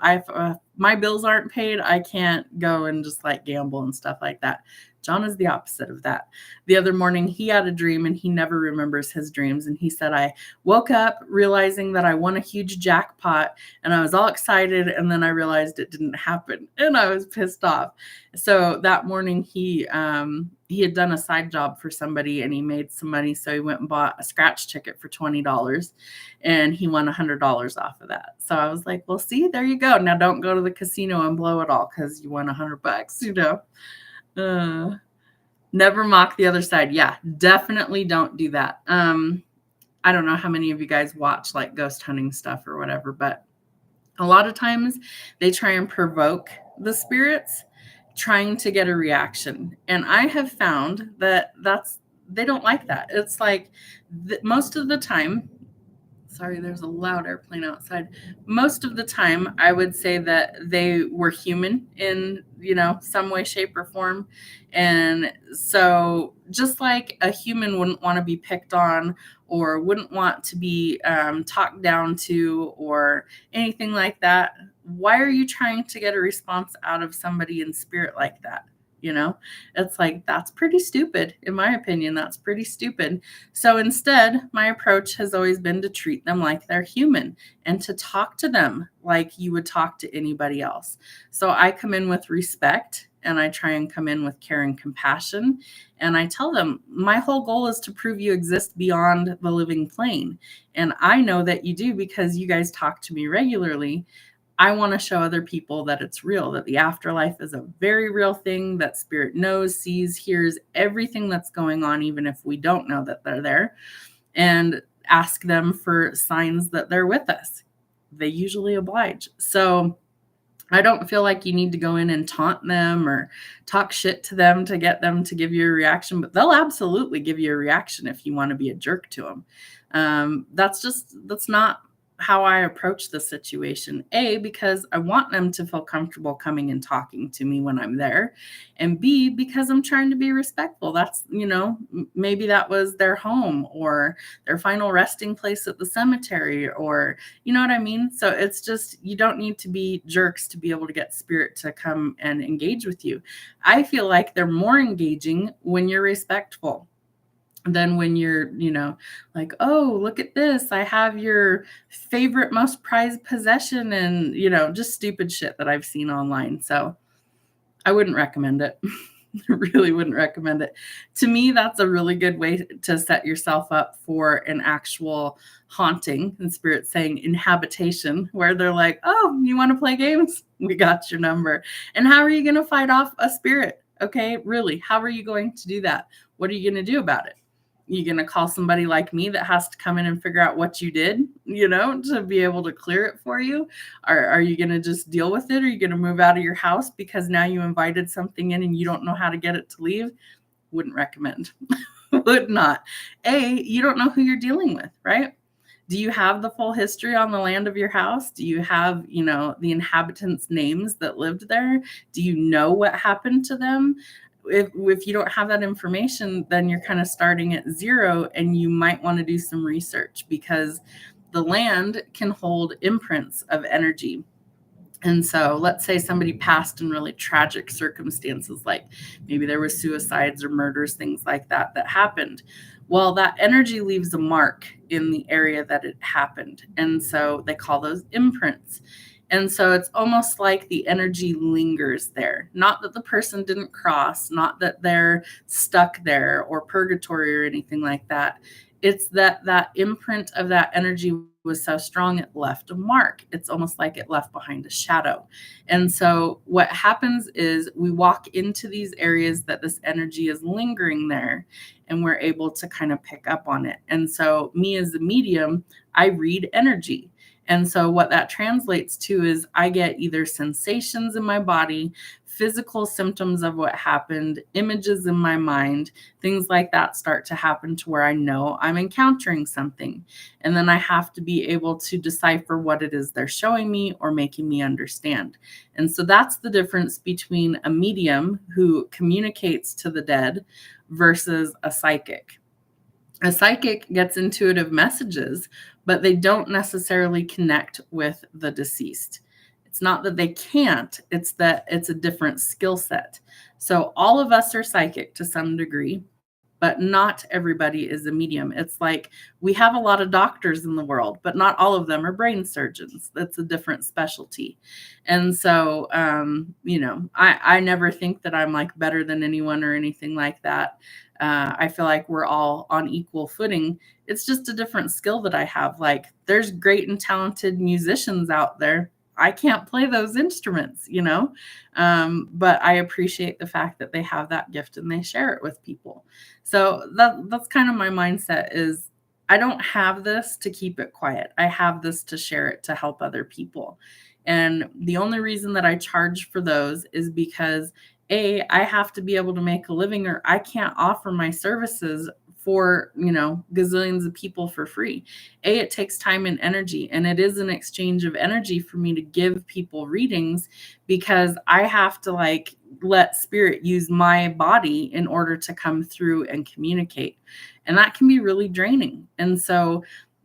my bills aren't paid, I can't go and just like gamble and stuff like that. John is the opposite of that. The other morning, he had a dream, and he never remembers his dreams. And he said, I woke up realizing that I won a huge jackpot, and I was all excited. And then I realized it didn't happen, and I was pissed off. So that morning, he had done a side job for somebody, and he made some money. So he went and bought a scratch ticket for $20, and he won $100 off of that. So I was like, well, see, there you go. Now don't go to the casino and blow it all because you won $100, Never mock the other side. Yeah, definitely don't do that. I don't know how many of you guys watch like ghost hunting stuff or whatever, but a lot of times they try and provoke the spirits trying to get a reaction. And I have found that they don't like that. It's like most of the time, sorry, there's a loud airplane outside. Most of the time, I would say that they were human in, some way, shape, or form. And so, just like a human wouldn't want to be picked on or wouldn't want to be talked down to or anything like that, why are you trying to get a response out of somebody in spirit like that? It's like, that's pretty stupid. In my opinion, that's pretty stupid. So instead, my approach has always been to treat them like they're human and to talk to them like you would talk to anybody else. So I come in with respect and I try and come in with care and compassion. And I tell them, my whole goal is to prove you exist beyond the living plane. And I know that you do because you guys talk to me regularly. I want to show other people that it's real, that the afterlife is a very real thing, that spirit knows, sees, hears everything that's going on, even if we don't know that they're there, and ask them for signs that they're with us. They usually oblige. So I don't feel like you need to go in and taunt them or talk shit to them to get them to give you a reaction, but they'll absolutely give you a reaction if you want to be a jerk to them. That's not how I approach the situation. A, because I want them to feel comfortable coming and talking to me when I'm there. And B, because I'm trying to be respectful. That's, maybe that was their home or their final resting place at the cemetery, or, you know what I mean? So it's just, you don't need to be jerks to be able to get spirit to come and engage with you. I feel like they're more engaging when you're respectful than when you're, like, oh, look at this. I have your favorite, most prized possession, and, just stupid shit that I've seen online. So I wouldn't recommend it. Really wouldn't recommend it. To me, that's a really good way to set yourself up for an actual haunting, and spirit saying inhabitation, where they're like, oh, you want to play games? We got your number. And how are you going to fight off a spirit? Okay, really, how are you going to do that? What are you going to do about it? You going to call somebody like me that has to come in and figure out what you did, to be able to clear it for you? Are you going to just deal with it? Are you going to move out of your house because now you invited something in and you don't know how to get it to leave? Wouldn't recommend. Would not. You don't know who you're dealing with, right? Do you have the full history on the land of your house? Do you have, the inhabitants' names that lived there? Do you know what happened to them? If you don't have that information, then you're kind of starting at zero, and you might want to do some research, because the land can hold imprints of energy. And so let's say somebody passed in really tragic circumstances, like maybe there were suicides or murders, things like that happened. Well, that energy leaves a mark in the area that it happened. And so they call those imprints. And so it's almost like the energy lingers there. Not that the person didn't cross, not that they're stuck there or purgatory or anything like that. It's that imprint of that energy was so strong it left a mark. It's almost like it left behind a shadow. And so what happens is we walk into these areas that this energy is lingering there, and we're able to kind of pick up on it. And so me as a medium, I read energy. And so what that translates to is I get either sensations in my body, physical symptoms of what happened, images in my mind, things like that start to happen to where I know I'm encountering something. And then I have to be able to decipher what it is they're showing me or making me understand. And so that's the difference between a medium who communicates to the dead versus a psychic. A psychic gets intuitive messages, but they don't necessarily connect with the deceased. It's not that they can't, it's that it's a different skill set. So all of us are psychic to some degree, but not everybody is a medium. It's like we have a lot of doctors in the world, but not all of them are brain surgeons. That's a different specialty. And so, I never think that I'm like better than anyone or anything like that. I feel like we're all on equal footing. It's just a different skill that I have. Like, there's great and talented musicians out there. I can't play those instruments, you know? But I appreciate the fact that they have that gift and they share it with people. So that's kind of my mindset is I don't have this to keep it quiet. I have this to share it to help other people. And the only reason that I charge for those is because I have to be able to make a living or I can't offer my services for, gazillions of people for free. It takes time and energy, and it is an exchange of energy for me to give people readings because I have to like let spirit use my body in order to come through and communicate. And that can be really draining. And so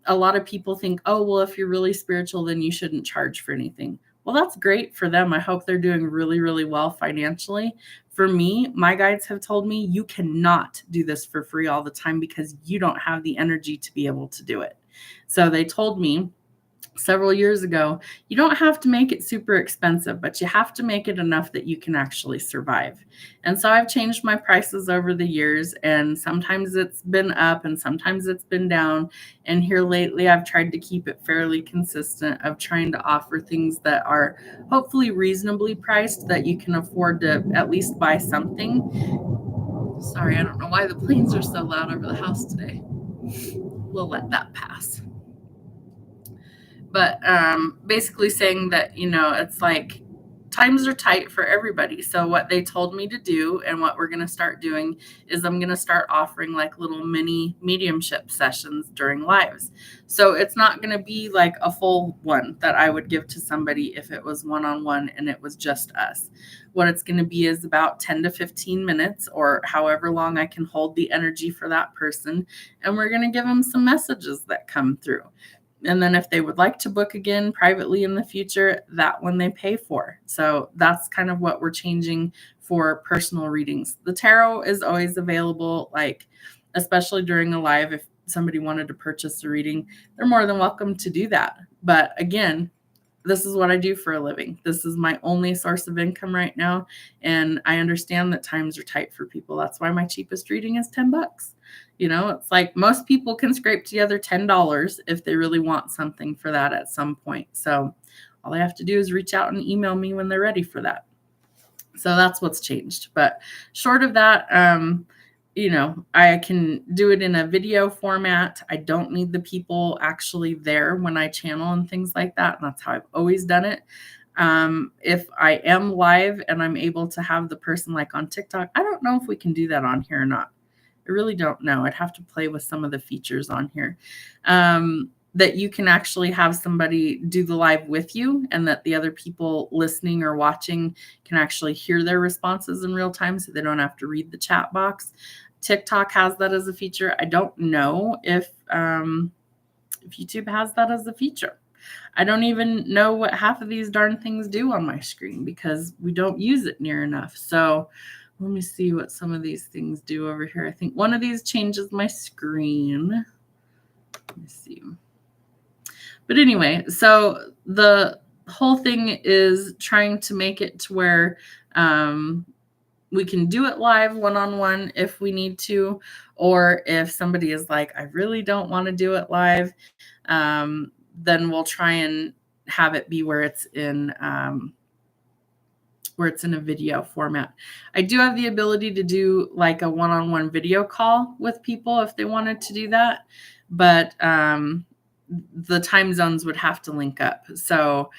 a lot of people think, oh, well, if you're really spiritual, then you shouldn't charge for anything. Well, that's great for them. I hope they're doing really, really well financially. For me, my guides have told me you cannot do this for free all the time because you don't have the energy to be able to do it. So they told me several years ago, you don't have to make it super expensive, but you have to make it enough that you can actually survive. And so I've changed my prices over the years, and sometimes it's been up and sometimes it's been down. And here lately, I've tried to keep it fairly consistent of trying to offer things that are hopefully reasonably priced that you can afford to at least buy something. Sorry, I don't know why the planes are so loud over the house today. We'll let that pass. But basically saying that, it's like times are tight for everybody. So what they told me to do and what we're going to start doing is I'm going to start offering like little mini mediumship sessions during lives. So it's not going to be like a full one that I would give to somebody if it was one-on-one and it was just us. What it's going to be is about 10 to 15 minutes or however long I can hold the energy for that person. And we're going to give them some messages that come through. And then if they would like to book again privately in the future, that one they pay for. So that's kind of what we're changing for personal readings. The tarot is always available, like especially during a live. If somebody wanted to purchase a reading, they're more than welcome to do that. But again, this is what I do for a living. This is my only source of income right now. And I understand that times are tight for people. That's why my cheapest reading is $10. It's like most people can scrape together $10 if they really want something for that at some point. So all they have to do is reach out and email me when they're ready for that. So that's what's changed. But short of that, I can do it in a video format. I don't need the people actually there when I channel and things like that. And that's how I've always done it. If I am live and I'm able to have the person like on TikTok, I don't know if we can do that on here or not. I really don't know. I'd have to play with some of the features on here. That you can actually have somebody do the live with you and that the other people listening or watching can actually hear their responses in real time so they don't have to read the chat box. TikTok has that as a feature. I don't know if YouTube has that as a feature. I don't even know what half of these darn things do on my screen because we don't use it near enough. So let me see what some of these things do over here. I think one of these changes my screen. Let me see. But anyway, so the whole thing is trying to make it to where we can do it live one-on-one if we need to, or if somebody is like, I really don't want to do it live, then we'll try and have it be where it's in a video format. I do have the ability to do like a one-on-one video call with people if they wanted to do that, but the time zones would have to link up. So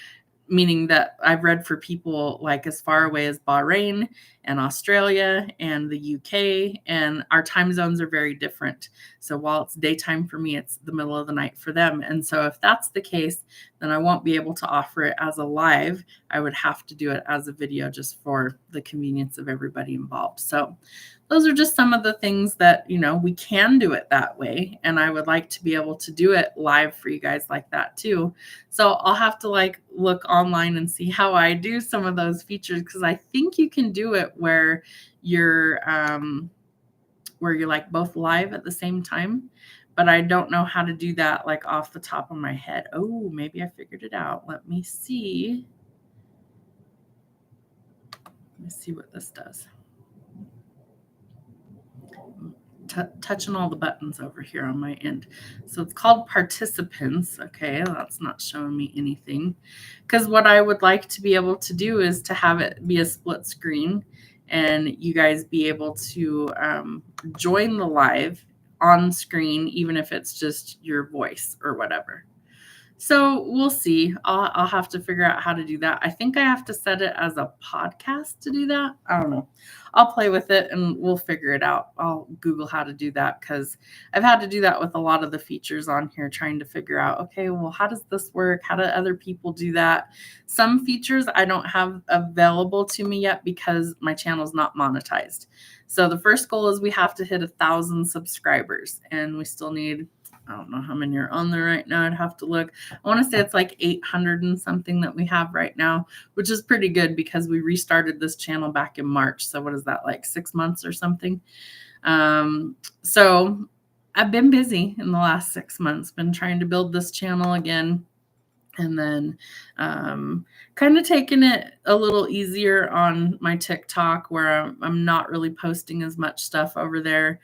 meaning that I've read for people like as far away as Bahrain and Australia and the UK, and our time zones are very different. So while it's daytime for me, it's the middle of the night for them. And so if that's the case, then I won't be able to offer it as a live. I would have to do it as a video just for the convenience of everybody involved. So those are just some of the things that, we can do it that way. And I would like to be able to do it live for you guys like that too. So I'll have to like look online and see how I do some of those features, because I think you can do it where you're like both live at the same time. But I don't know how to do that like off the top of my head. Oh, maybe I figured it out. Let me see. Let me see what this does. touching all the buttons over here on my end. So it's called participants. Okay, that's not showing me anything. Because what I would like to be able to do is to have it be a split screen and you guys be able to join the live on screen, even if it's just your voice or whatever. So we'll see. I'll have to figure out how to do that. I think I have to set it as a podcast to do that. I don't know. I'll play with it and we'll figure it out. I'll Google how to do that because I've had to do that with a lot of the features on here, trying to figure out, okay, well, how does this work? How do other people do that? Some features I don't have available to me yet because my channel's not monetized. So the first goal is we have to hit 1,000 subscribers, and we still need, I don't know how many are on there right now. I'd have to look. I want to say it's like 800 and something that we have right now, which is pretty good because we restarted this channel back in March. So what is that, like 6 months or something? So I've been busy in the last 6 months, been trying to build this channel again. And then kind of taking it a little easier on my TikTok, where I'm not really posting as much stuff over there.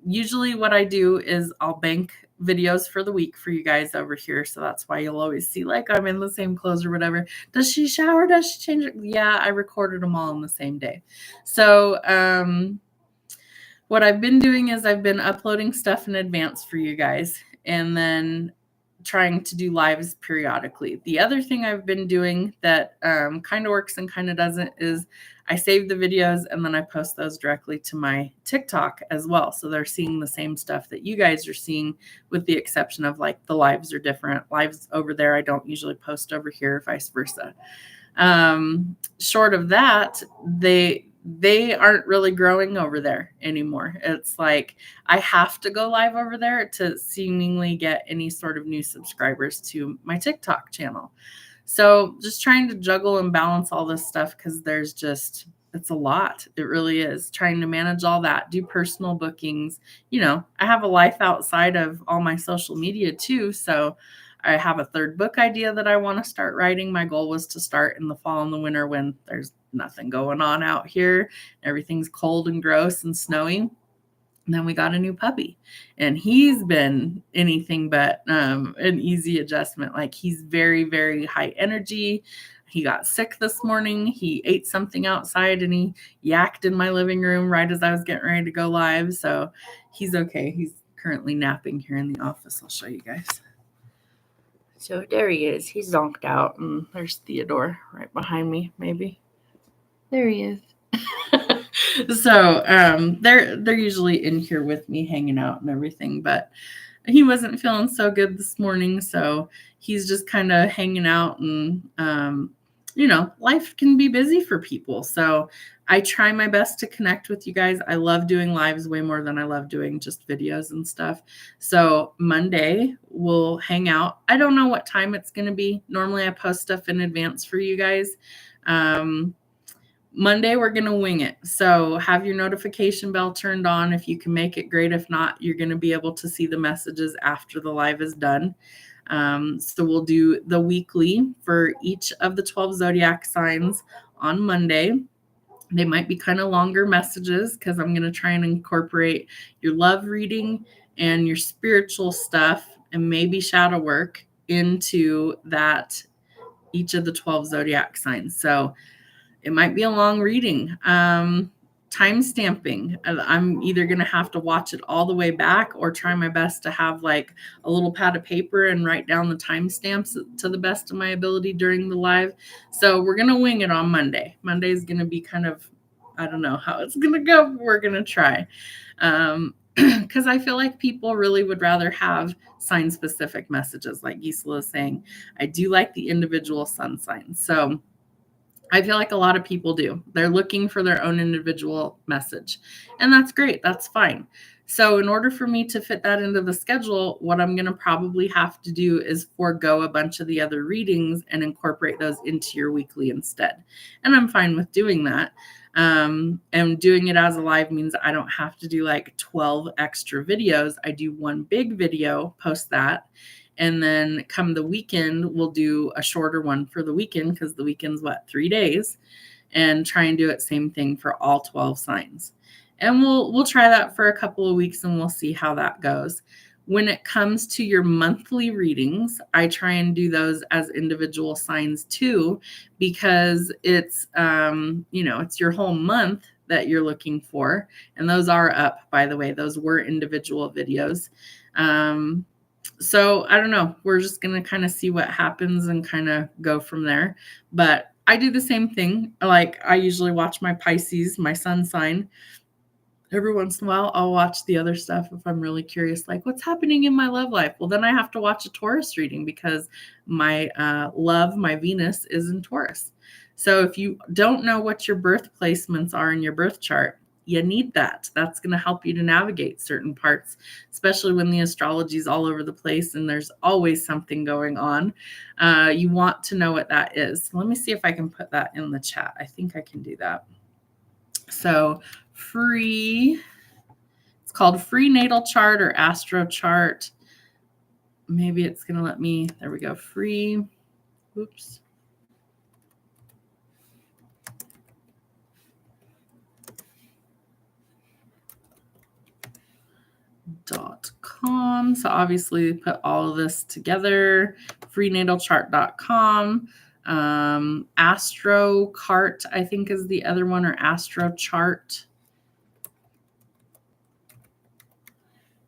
Usually what I do is I'll bank videos for the week for you guys over here. So that's why you'll always see like I'm in the same clothes or whatever. Does she shower? Does she change it? Yeah, I recorded them all on the same day. So what I've been doing is I've been uploading stuff in advance for you guys, and then trying to do lives periodically. The other thing I've been doing that kind of works and kind of doesn't is I save the videos and then I post those directly to my TikTok as well. So they're seeing the same stuff that you guys are seeing, with the exception of like the lives are different. Lives over there I don't usually post over here, vice versa. Short of that, they aren't really growing over there anymore. It's like I have to go live over there to seemingly get any sort of new subscribers to my TikTok channel. So just trying to juggle and balance all this stuff, because it's a lot. It really is, trying to manage all that, do personal bookings. I have a life outside of all my social media too. So I have a third book idea that I want to start writing. My goal was to start in the fall and the winter when there's nothing going on out here. Everything's cold and gross and snowy. And then we got a new puppy, and he's been anything but an easy adjustment. Like, he's very, very high energy. He got sick this morning. He ate something outside and he yacked in my living room right as I was getting ready to go live. So he's okay. He's currently napping here in the office. I'll show you guys. So there he is. He's zonked out, and there's Theodore right behind me, maybe. There he is. So they're usually in here with me hanging out and everything, but he wasn't feeling so good this morning, so he's just kind of hanging out. And life can be busy for people, so I try my best to connect with you guys. I love doing lives way more than I love doing just videos and stuff. So Monday we'll hang out. I don't know what time it's going to be. Normally I post stuff in advance for you guys. Monday we're going to wing it. So have your notification bell turned on. If you can make it, great. If not, you're going to be able to see the messages after the live is done. So we'll do the weekly for each of the 12 zodiac signs on Monday. They might be kind of longer messages because I'm going to try and incorporate your love reading and your spiritual stuff and maybe shadow work into that, each of the 12 zodiac signs. So it might be a long reading. Time stamping. I'm either going to have to watch it all the way back or try my best to have like a little pad of paper and write down the timestamps to the best of my ability during the live. So we're going to wing it on Monday. Monday is going to be kind of, I don't know how it's going to go, but we're going to try. Because I feel like people really would rather have sign-specific messages, like Gisela is saying. I do like the individual sun signs. So I feel like a lot of people do. They're looking for their own individual message. And that's great. That's fine. So in order for me to fit that into the schedule, what I'm going to probably have to do is forego a bunch of the other readings and incorporate those into your weekly instead. And I'm fine with doing that. And doing it as a live means I don't have to do like 12 extra videos. I do one big video, post that. And then come the weekend, we'll do a shorter one for the weekend, because the weekend's 3 days, and try and do it same thing for all 12 signs. And we'll try that for a couple of weeks and we'll see how that goes. When it comes to your monthly readings, I try and do those as individual signs too, because it's it's your whole month that you're looking for. And those are up, by the way. Those were individual videos. So I don't know. We're just going to kind of see what happens and kind of go from there. But I do the same thing. Like I usually watch my Pisces, my sun sign. Every once in a while, I'll watch the other stuff if I'm really curious, like what's happening in my love life. Well, then I have to watch a Taurus reading because my my Venus is in Taurus. So if you don't know what your birth placements are in your birth chart, you need that. That's going to help you to navigate certain parts, especially when the astrology is all over the place and there's always something going on. You want to know what that is. Let me see if I can put that in the chat. I think I can do that. So free, it's called Free Natal Chart or Astro Chart. Maybe it's going to let me, there we go, free, oops. .com. So obviously put all of this together, freenatalchart.com. AstroCart, I think is the other one, or AstroChart.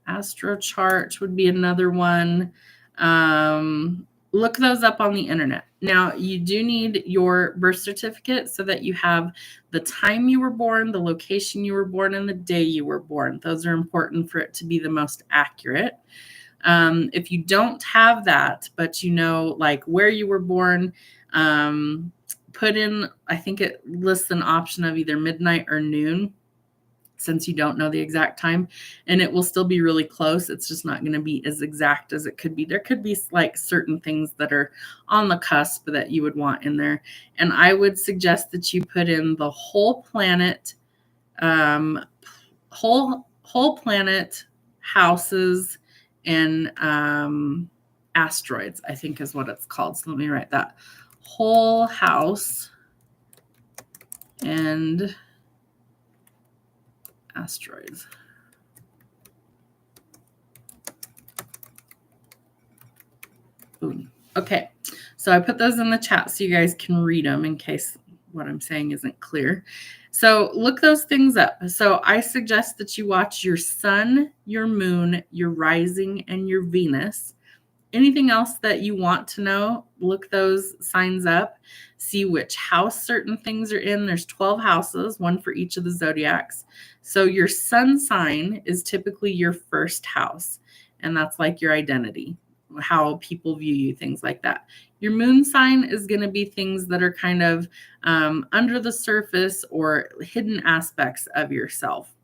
AstroChart would be another one. Look those up on the internet. Now, you do need your birth certificate so that you have the time you were born, the location you were born, and the day you were born. Those are important for it to be the most accurate. If you don't have that, but you know, like where you were born, put in, I think it lists an option of either midnight or noon, since you don't know the exact time, and it will still be really close. It's just not going to be as exact as it could be. There could be like certain things that are on the cusp that you would want in there. And I would suggest that you put in the whole planet, whole planet, houses, and asteroids, I think is what it's called. So let me write that. Whole house and asteroids. Boom. Okay, so I put those in the chat so you guys can read them in case what I'm saying isn't clear. So look those things up. So I suggest that you watch your sun, your moon, your rising, and your Venus. Anything else that you want to know, look those signs up. See which house certain things are in. There's 12 houses, one for each of the zodiacs. So your sun sign is typically your first house, and that's like your identity, how people view you, things like that. Your moon sign is going to be things that are kind of under the surface or hidden aspects of yourself.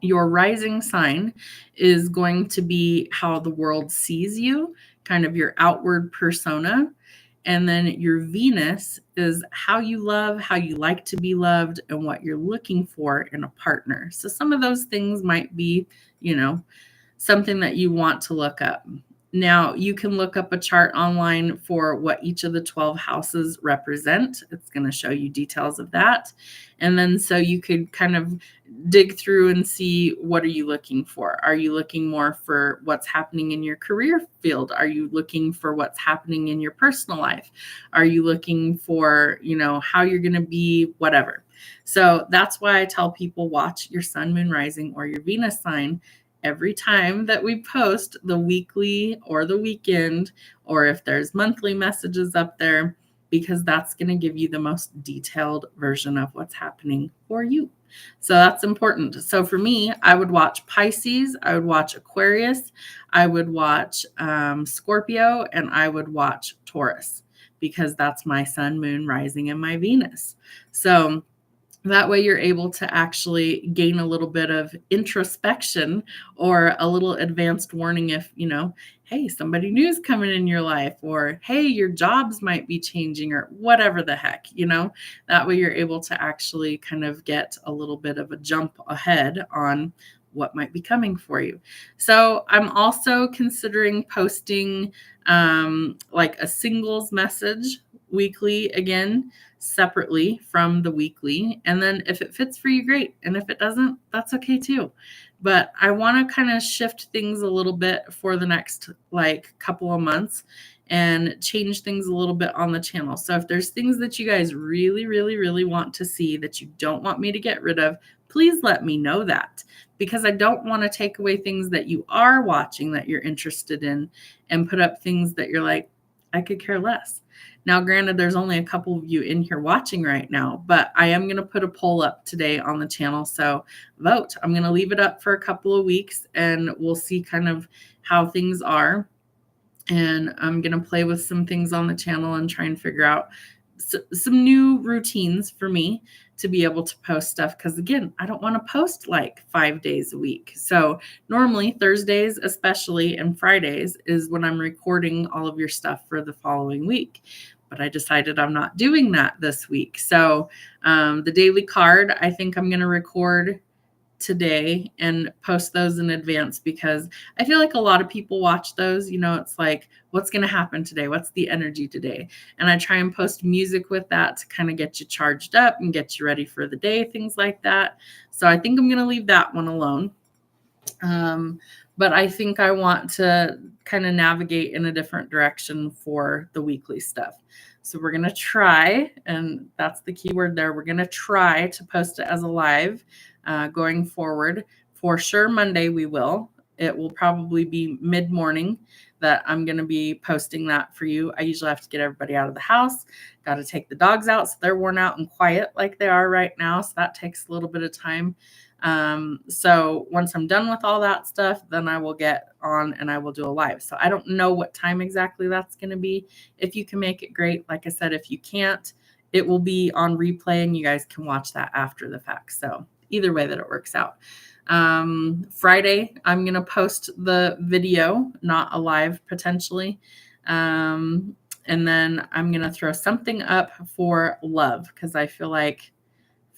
Your rising sign is going to be how the world sees you, kind of your outward persona. And then your Venus is how you love, how you like to be loved, and what you're looking for in a partner. So some of those things might be, something that you want to look up. Now, you can look up a chart online for what each of the 12 houses represent. It's going to show you details of that. And then so you could kind of dig through and see, what are you looking for? Are you looking more for what's happening in your career field? Are you looking for what's happening in your personal life? Are you looking for, how you're going to be, whatever. So that's why I tell people, watch your sun, moon, rising, or your Venus sign every time that we post the weekly or the weekend, or if there's monthly messages up there, because that's going to give you the most detailed version of what's happening for you. So that's important. So for me, I would watch Pisces, I would watch Aquarius, I would watch Scorpio, and I would watch Taurus, because that's my sun, moon, rising, and my Venus. So that way you're able to actually gain a little bit of introspection or a little advanced warning if, hey, somebody new is coming in your life, or hey, your jobs might be changing, or whatever the heck, that way you're able to actually kind of get a little bit of a jump ahead on what might be coming for you. So I'm also considering posting like a singles message weekly again separately from the weekly. And then if it fits for you, great. And if it doesn't, that's okay too. But I want to kind of shift things a little bit for the next like couple of months and change things a little bit on the channel. So if there's things that you guys really, really, really want to see that you don't want me to get rid of, please let me know that, because I don't want to take away things that you are watching that you're interested in and put up things that you're like, I could care less. Now, granted, there's only a couple of you in here watching right now, but I am going to put a poll up today on the channel. So vote. I'm going to leave it up for a couple of weeks and we'll see kind of how things are. And I'm going to play with some things on the channel and try and figure out some new routines for me to be able to post stuff. Because again, I don't want to post like 5 days a week. So normally Thursdays, especially, and Fridays is when I'm recording all of your stuff for the following week. But I decided I'm not doing that this week. So the daily card, I think I'm going to record today and post those in advance, because I feel like a lot of people watch those. You know, it's like, what's going to happen today? What's the energy today? And I try and post music with that to kind of get you charged up and get you ready for the day, things like that. So I think I'm going to leave that one alone. But I think I want to kind of navigate in a different direction for the weekly stuff. So we're going to try, and that's the key word there, we're going to try to post it as a live going forward. For sure, Monday we will. It will probably be mid-morning that I'm going to be posting that for you. I usually have to get everybody out of the house. Got to take the dogs out so they're worn out and quiet like they are right now. So that takes a little bit of time. So once I'm done with all that stuff, then I will get on and I will do a live. So I don't know what time exactly that's going to be. If you can make it, great. Like I said, if you can't, it will be on replay and you guys can watch that after the fact. So either way that it works out. Friday, I'm going to post the video, not a live potentially. And then I'm going to throw something up for love, because I feel like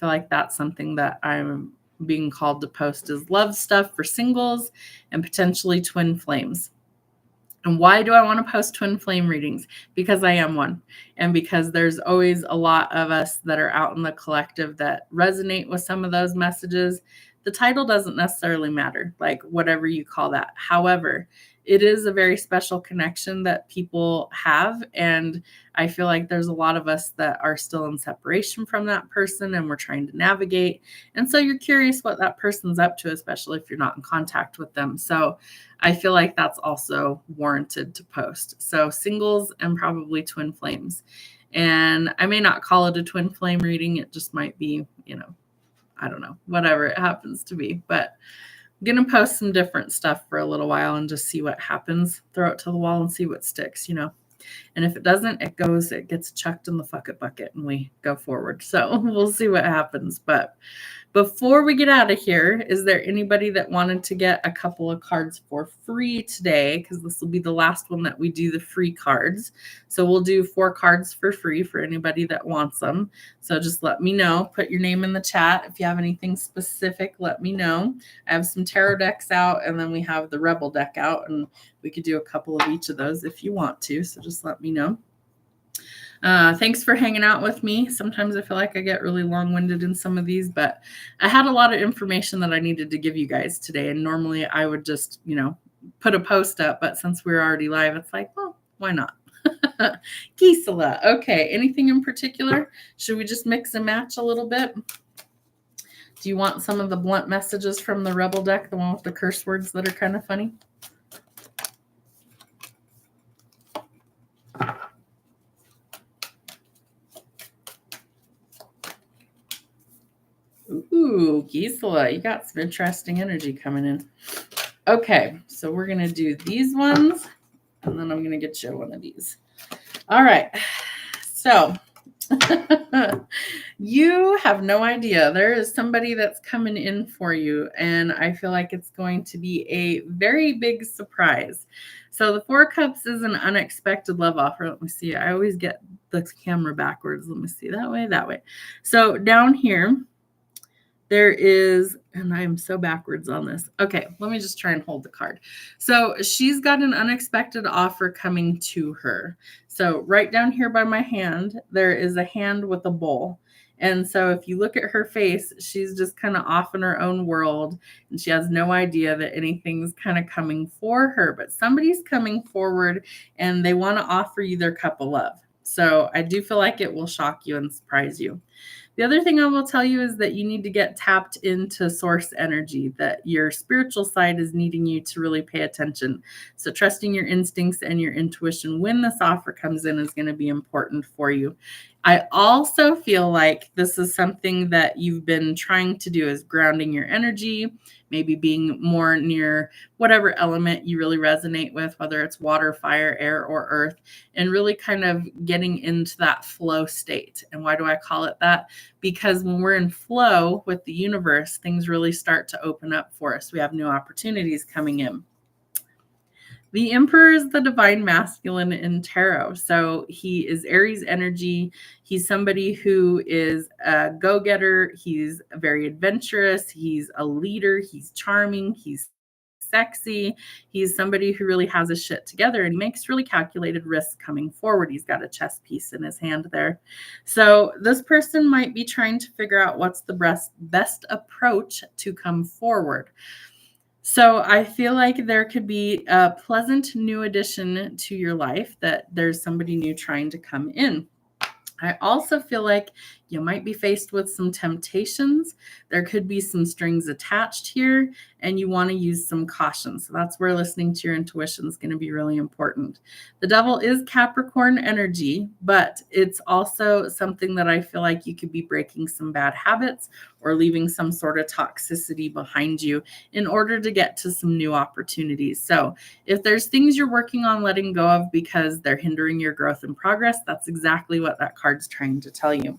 that's something that I'm being called to post, is love stuff for singles and potentially twin flames. And why do I want to post twin flame readings? Because I am one. And because there's always a lot of us that are out in the collective that resonate with some of those messages. The title doesn't necessarily matter, like whatever you call that. However, it is a very special connection that people have. And I feel like there's a lot of us that are still in separation from that person and we're trying to navigate. And so you're curious what that person's up to, especially if you're not in contact with them. So I feel like that's also warranted to post. So singles and probably twin flames. And I may not call it a twin flame reading. It just might be, I don't know, whatever it happens to be. But I'm going to post some different stuff for a little while and just see what happens. Throw it to the wall and see what sticks, And if it doesn't, it gets chucked in the fuck it bucket and we go forward. So we'll see what happens. But before we get out of here, is there anybody that wanted to get a couple of cards for free today? Because this will be the last one that we do the free cards. So we'll do 4 cards for free for anybody that wants them. So just let me know. Put your name in the chat. If you have anything specific, let me know. I have some tarot decks out, and then we have the Rebel deck out, and we could do a couple of each of those if you want to. So just let me know. Thanks for hanging out with me. Sometimes I feel like I get really long-winded in some of these, but I had a lot of information that I needed to give you guys today. And normally I would just, put a post up, but since we're already live, it's like, well, why not? Gisela. Okay. Anything in particular? Should we just mix and match a little bit? Do you want some of the blunt messages from the Rebel deck, the one with the curse words that are kind of funny? Ooh, Gisela, you got some interesting energy coming in. Okay, so we're going to do these ones, and then I'm going to get you one of these. All right, so you have no idea. There is somebody that's coming in for you, and I feel like it's going to be a very big surprise. So the 4 Cups is an unexpected love offer. Let me see. I always get the camera backwards. Let me see. That way. So down here, There is, and I'm so backwards on this. Okay, let me just try and hold the card. So she's got an unexpected offer coming to her. So right down here by my hand, there is a hand with a bowl. And so if you look at her face, she's just kind of off in her own world and she has no idea that anything's kind of coming for her. But somebody's coming forward and they want to offer you their cup of love. So I do feel like it will shock you and surprise you. The other thing I will tell you is that you need to get tapped into source energy, that your spiritual side is needing you to really pay attention. So trusting your instincts and your intuition when this offer comes in is going to be important for you. I also feel like this is something that you've been trying to do, is grounding your energy, maybe being more near whatever element you really resonate with, whether it's water, fire, air, or earth, and really kind of getting into that flow state. And why do I call it that? Because when we're in flow with the universe, things really start to open up for us. We have new opportunities coming in. The Emperor is the divine masculine in tarot. So he is Aries energy. He's somebody who is a go-getter. He's very adventurous. He's a leader. He's charming. He's sexy. He's somebody who really has his shit together and he makes really calculated risks coming forward. He's got a chess piece in his hand there. So this person might be trying to figure out what's the best approach to come forward. So I feel like there could be a pleasant new addition to your life, that there's somebody new trying to come in. I also feel like you might be faced with some temptations. There could be some strings attached here, and you want to use some caution. So that's where listening to your intuition is going to be really important. The Devil is Capricorn energy, but it's also something that I feel like you could be breaking some bad habits or leaving some sort of toxicity behind you in order to get to some new opportunities. So if there's things you're working on letting go of because they're hindering your growth and progress, that's exactly what that card's trying to tell you.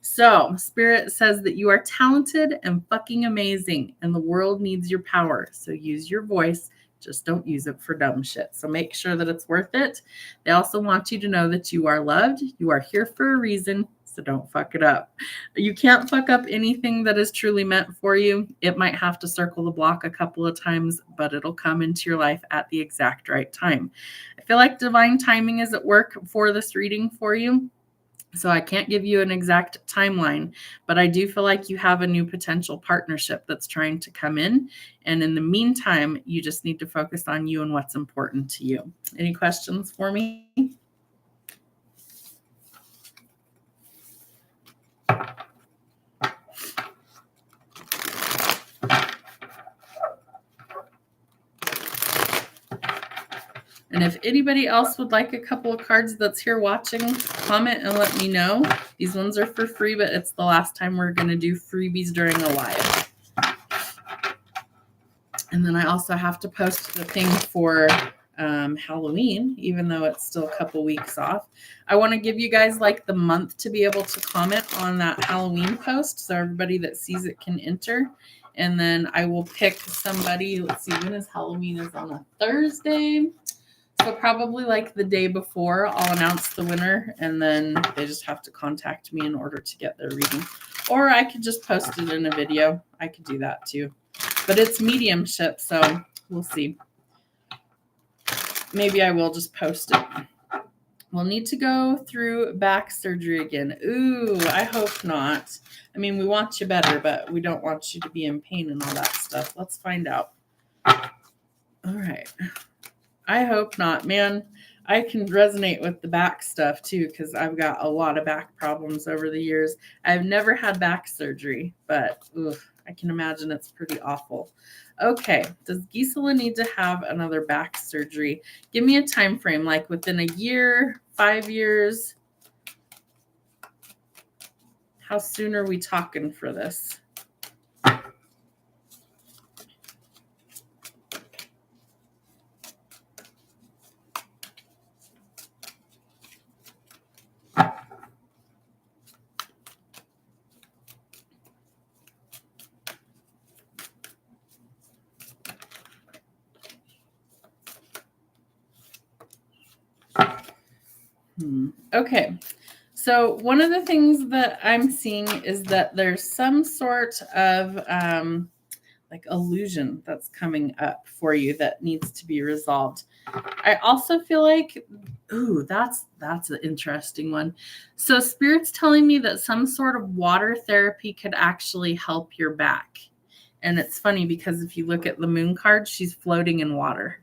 So Spirit says that you are talented and fucking amazing, and the world needs your power. So use your voice. Just don't use it for dumb shit. So make sure that it's worth it. They also want you to know that you are loved. You are here for a reason. So don't fuck it up. You can't fuck up anything that is truly meant for you. It might have to circle the block a couple of times, but it'll come into your life at the exact right time. I feel like divine timing is at work for this reading for you. So I can't give you an exact timeline, but I do feel like you have a new potential partnership that's trying to come in. And in the meantime, you just need to focus on you and what's important to you. Any questions for me? And if anybody else would like a couple of cards that's here watching, comment and let me know. These ones are for free, but it's the last time we're going to do freebies during a live. And then I also have to post the thing for Halloween, even though it's still a couple weeks off. I want to give you guys like the month to be able to comment on that Halloween post, so everybody that sees it can enter. And then I will pick somebody. Let's see, when is Halloween? Is on a Thursday. So probably like the day before, I'll announce the winner, and then they just have to contact me in order to get their reading. Or I could just post it in a video. I could do that too. But it's mediumship, so we'll see. Maybe I will just post it. We'll need to go through back surgery again. Ooh, I hope not. I mean, we want you better, but we don't want you to be in pain and all that stuff. Let's find out. All right. I hope not. Man, I can resonate with the back stuff too, because I've got a lot of back problems over the years. I've never had back surgery, but I can imagine it's pretty awful. Okay, does Gisela need to have another back surgery? Give me a time frame, like within a year, 5 years. How soon are we talking for this? Okay, So one of the things that I'm seeing is that there's some sort of like illusion that's coming up for you that needs to be resolved. I also feel like, ooh, that's an interesting one. So Spirit's telling me that some sort of water therapy could actually help your back. And it's funny because if you look at the moon card, she's floating in water.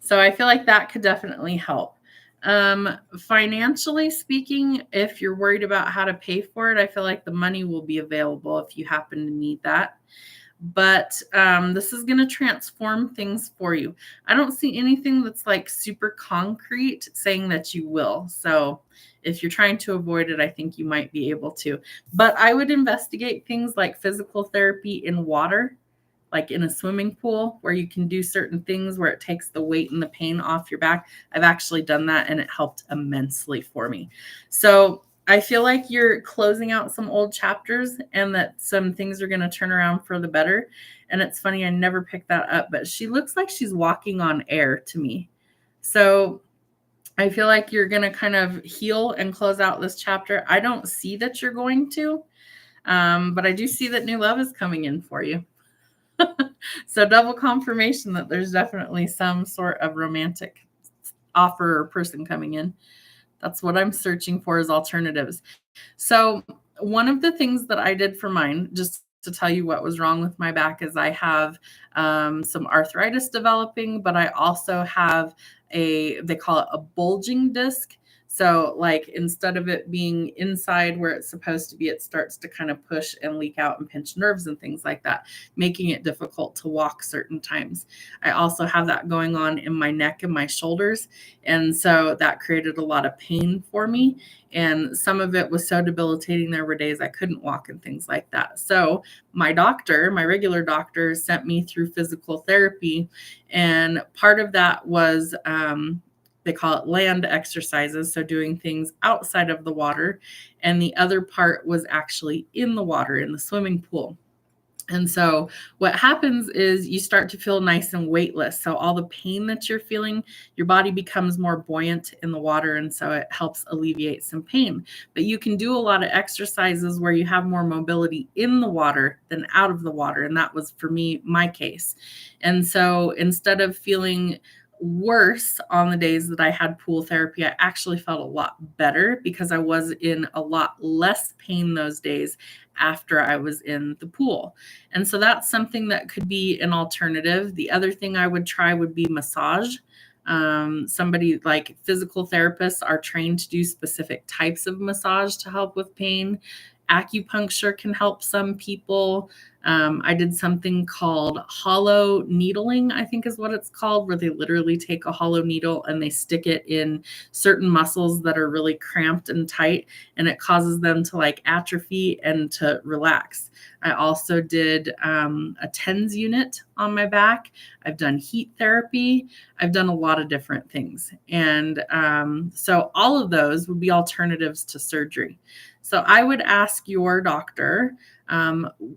So I feel like that could definitely help. Financially speaking, if you're worried about how to pay for it, I feel like the money will be available if you happen to need that. But this is going to transform things for you. I don't see anything that's like super concrete saying that you will. So if you're trying to avoid it, I think you might be able to. But I would investigate things like physical therapy in water, like in a swimming pool where you can do certain things where it takes the weight and the pain off your back. I've actually done that and it helped immensely for me. So I feel like you're closing out some old chapters and that some things are going to turn around for the better. And it's funny, I never picked that up, but she looks like she's walking on air to me. So I feel like you're going to kind of heal and close out this chapter. I don't see that you're going to, but I do see that new love is coming in for you. So double confirmation that there's definitely some sort of romantic offer or person coming in. That's what I'm searching for is alternatives. So one of the things that I did for mine, just to tell you what was wrong with my back, is I have some arthritis developing, but I also have they call it a bulging disc. So like instead of it being inside where it's supposed to be, it starts to kind of push and leak out and pinch nerves and things like that, making it difficult to walk certain times. I also have that going on in my neck and my shoulders. And so that created a lot of pain for me. And some of it was so debilitating. There were days I couldn't walk and things like that. So my doctor, my regular doctor, sent me through physical therapy. And part of that was they call it land exercises, so doing things outside of the water. And the other part was actually in the water, in the swimming pool. And so what happens is you start to feel nice and weightless. So all the pain that you're feeling, your body becomes more buoyant in the water. And so it helps alleviate some pain. But you can do a lot of exercises where you have more mobility in the water than out of the water. And that was for me, my case. And so instead of feeling worse on the days that I had pool therapy, I actually felt a lot better because I was in a lot less pain those days after I was in the pool. And so that's something that could be an alternative. The other thing I would try would be massage. Somebody like physical therapists are trained to do specific types of massage to help with pain. Acupuncture can help some people. I did something called hollow needling, I think is what it's called, where they literally take a hollow needle and they stick it in certain muscles that are really cramped and tight, and it causes them to like atrophy and to relax. I also did a TENS unit on my back. I've done heat therapy. I've done a lot of different things. And so all of those would be alternatives to surgery. So I would ask your doctor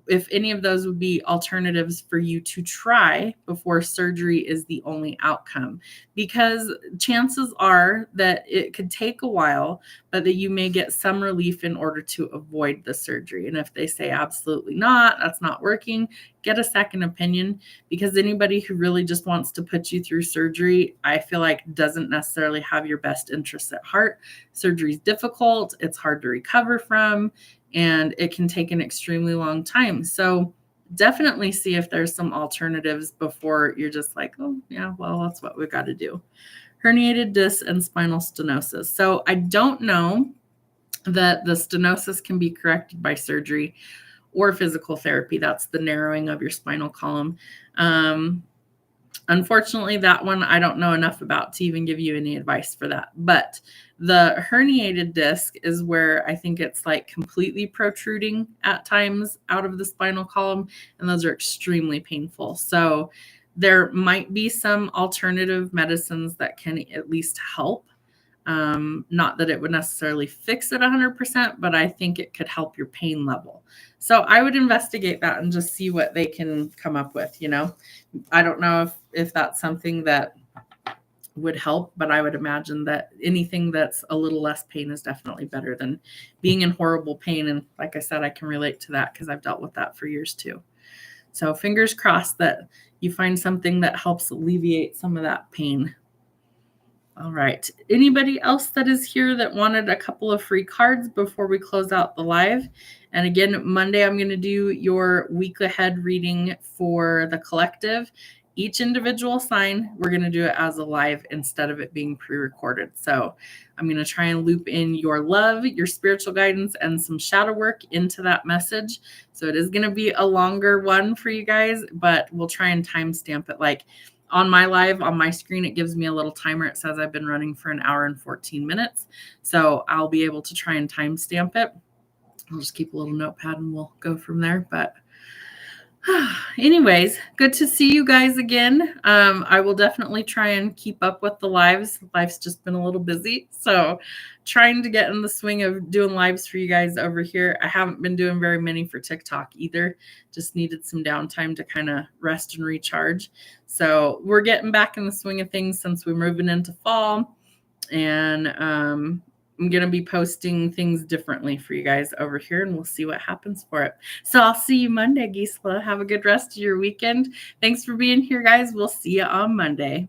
if any of those would be alternatives for you to try before surgery is the only outcome, because chances are that it could take a while, but that you may get some relief in order to avoid the surgery. And if they say absolutely not, that's not working, get a second opinion, because anybody who really just wants to put you through surgery, I feel like doesn't necessarily have your best interests at heart. Surgery is difficult. It's hard to recover from, and it can take an extremely long time. So definitely see if there's some alternatives before you're just like, oh yeah, well, that's what we've got to do. Herniated disc and spinal stenosis. So I don't know that the stenosis can be corrected by surgery or physical therapy. That's the narrowing of your spinal column. Unfortunately, that one I don't know enough about to even give you any advice for that. But the herniated disc is where I think it's like completely protruding at times out of the spinal column, and those are extremely painful. So there might be some alternative medicines that can at least help. Not that it would necessarily fix it 100%, but I think it could help your pain level. So I would investigate that and just see what they can come up with, you know. I don't know if that's something that would help, but I would imagine that anything that's a little less pain is definitely better than being in horrible pain. And like I said, I can relate to that because I've dealt with that for years too. So fingers crossed that you find something that helps alleviate some of that pain. All right. Anybody else that is here that wanted a couple of free cards before we close out the live? And again, Monday, I'm going to do your week ahead reading for the collective. Each individual sign, we're going to do it as a live instead of it being pre-recorded. So I'm going to try and loop in your love, your spiritual guidance, and some shadow work into that message. So it is going to be a longer one for you guys, but we'll try and timestamp it. Like on my live, on my screen, it gives me a little timer. It says I've been running for an hour and 14 minutes. So I'll be able to try and timestamp it. I'll just keep a little notepad and we'll go from there. But anyways, good to see you guys again. I will definitely try and keep up with the lives. Life's just been a little busy. So trying to get in the swing of doing lives for you guys over here. I haven't been doing very many for TikTok either. Just needed some downtime to kind of rest and recharge. So we're getting back in the swing of things since we're moving into fall. And I'm going to be posting things differently for you guys over here, and we'll see what happens for it. So I'll see you Monday, Gisela. Have a good rest of your weekend. Thanks for being here, guys. We'll see you on Monday.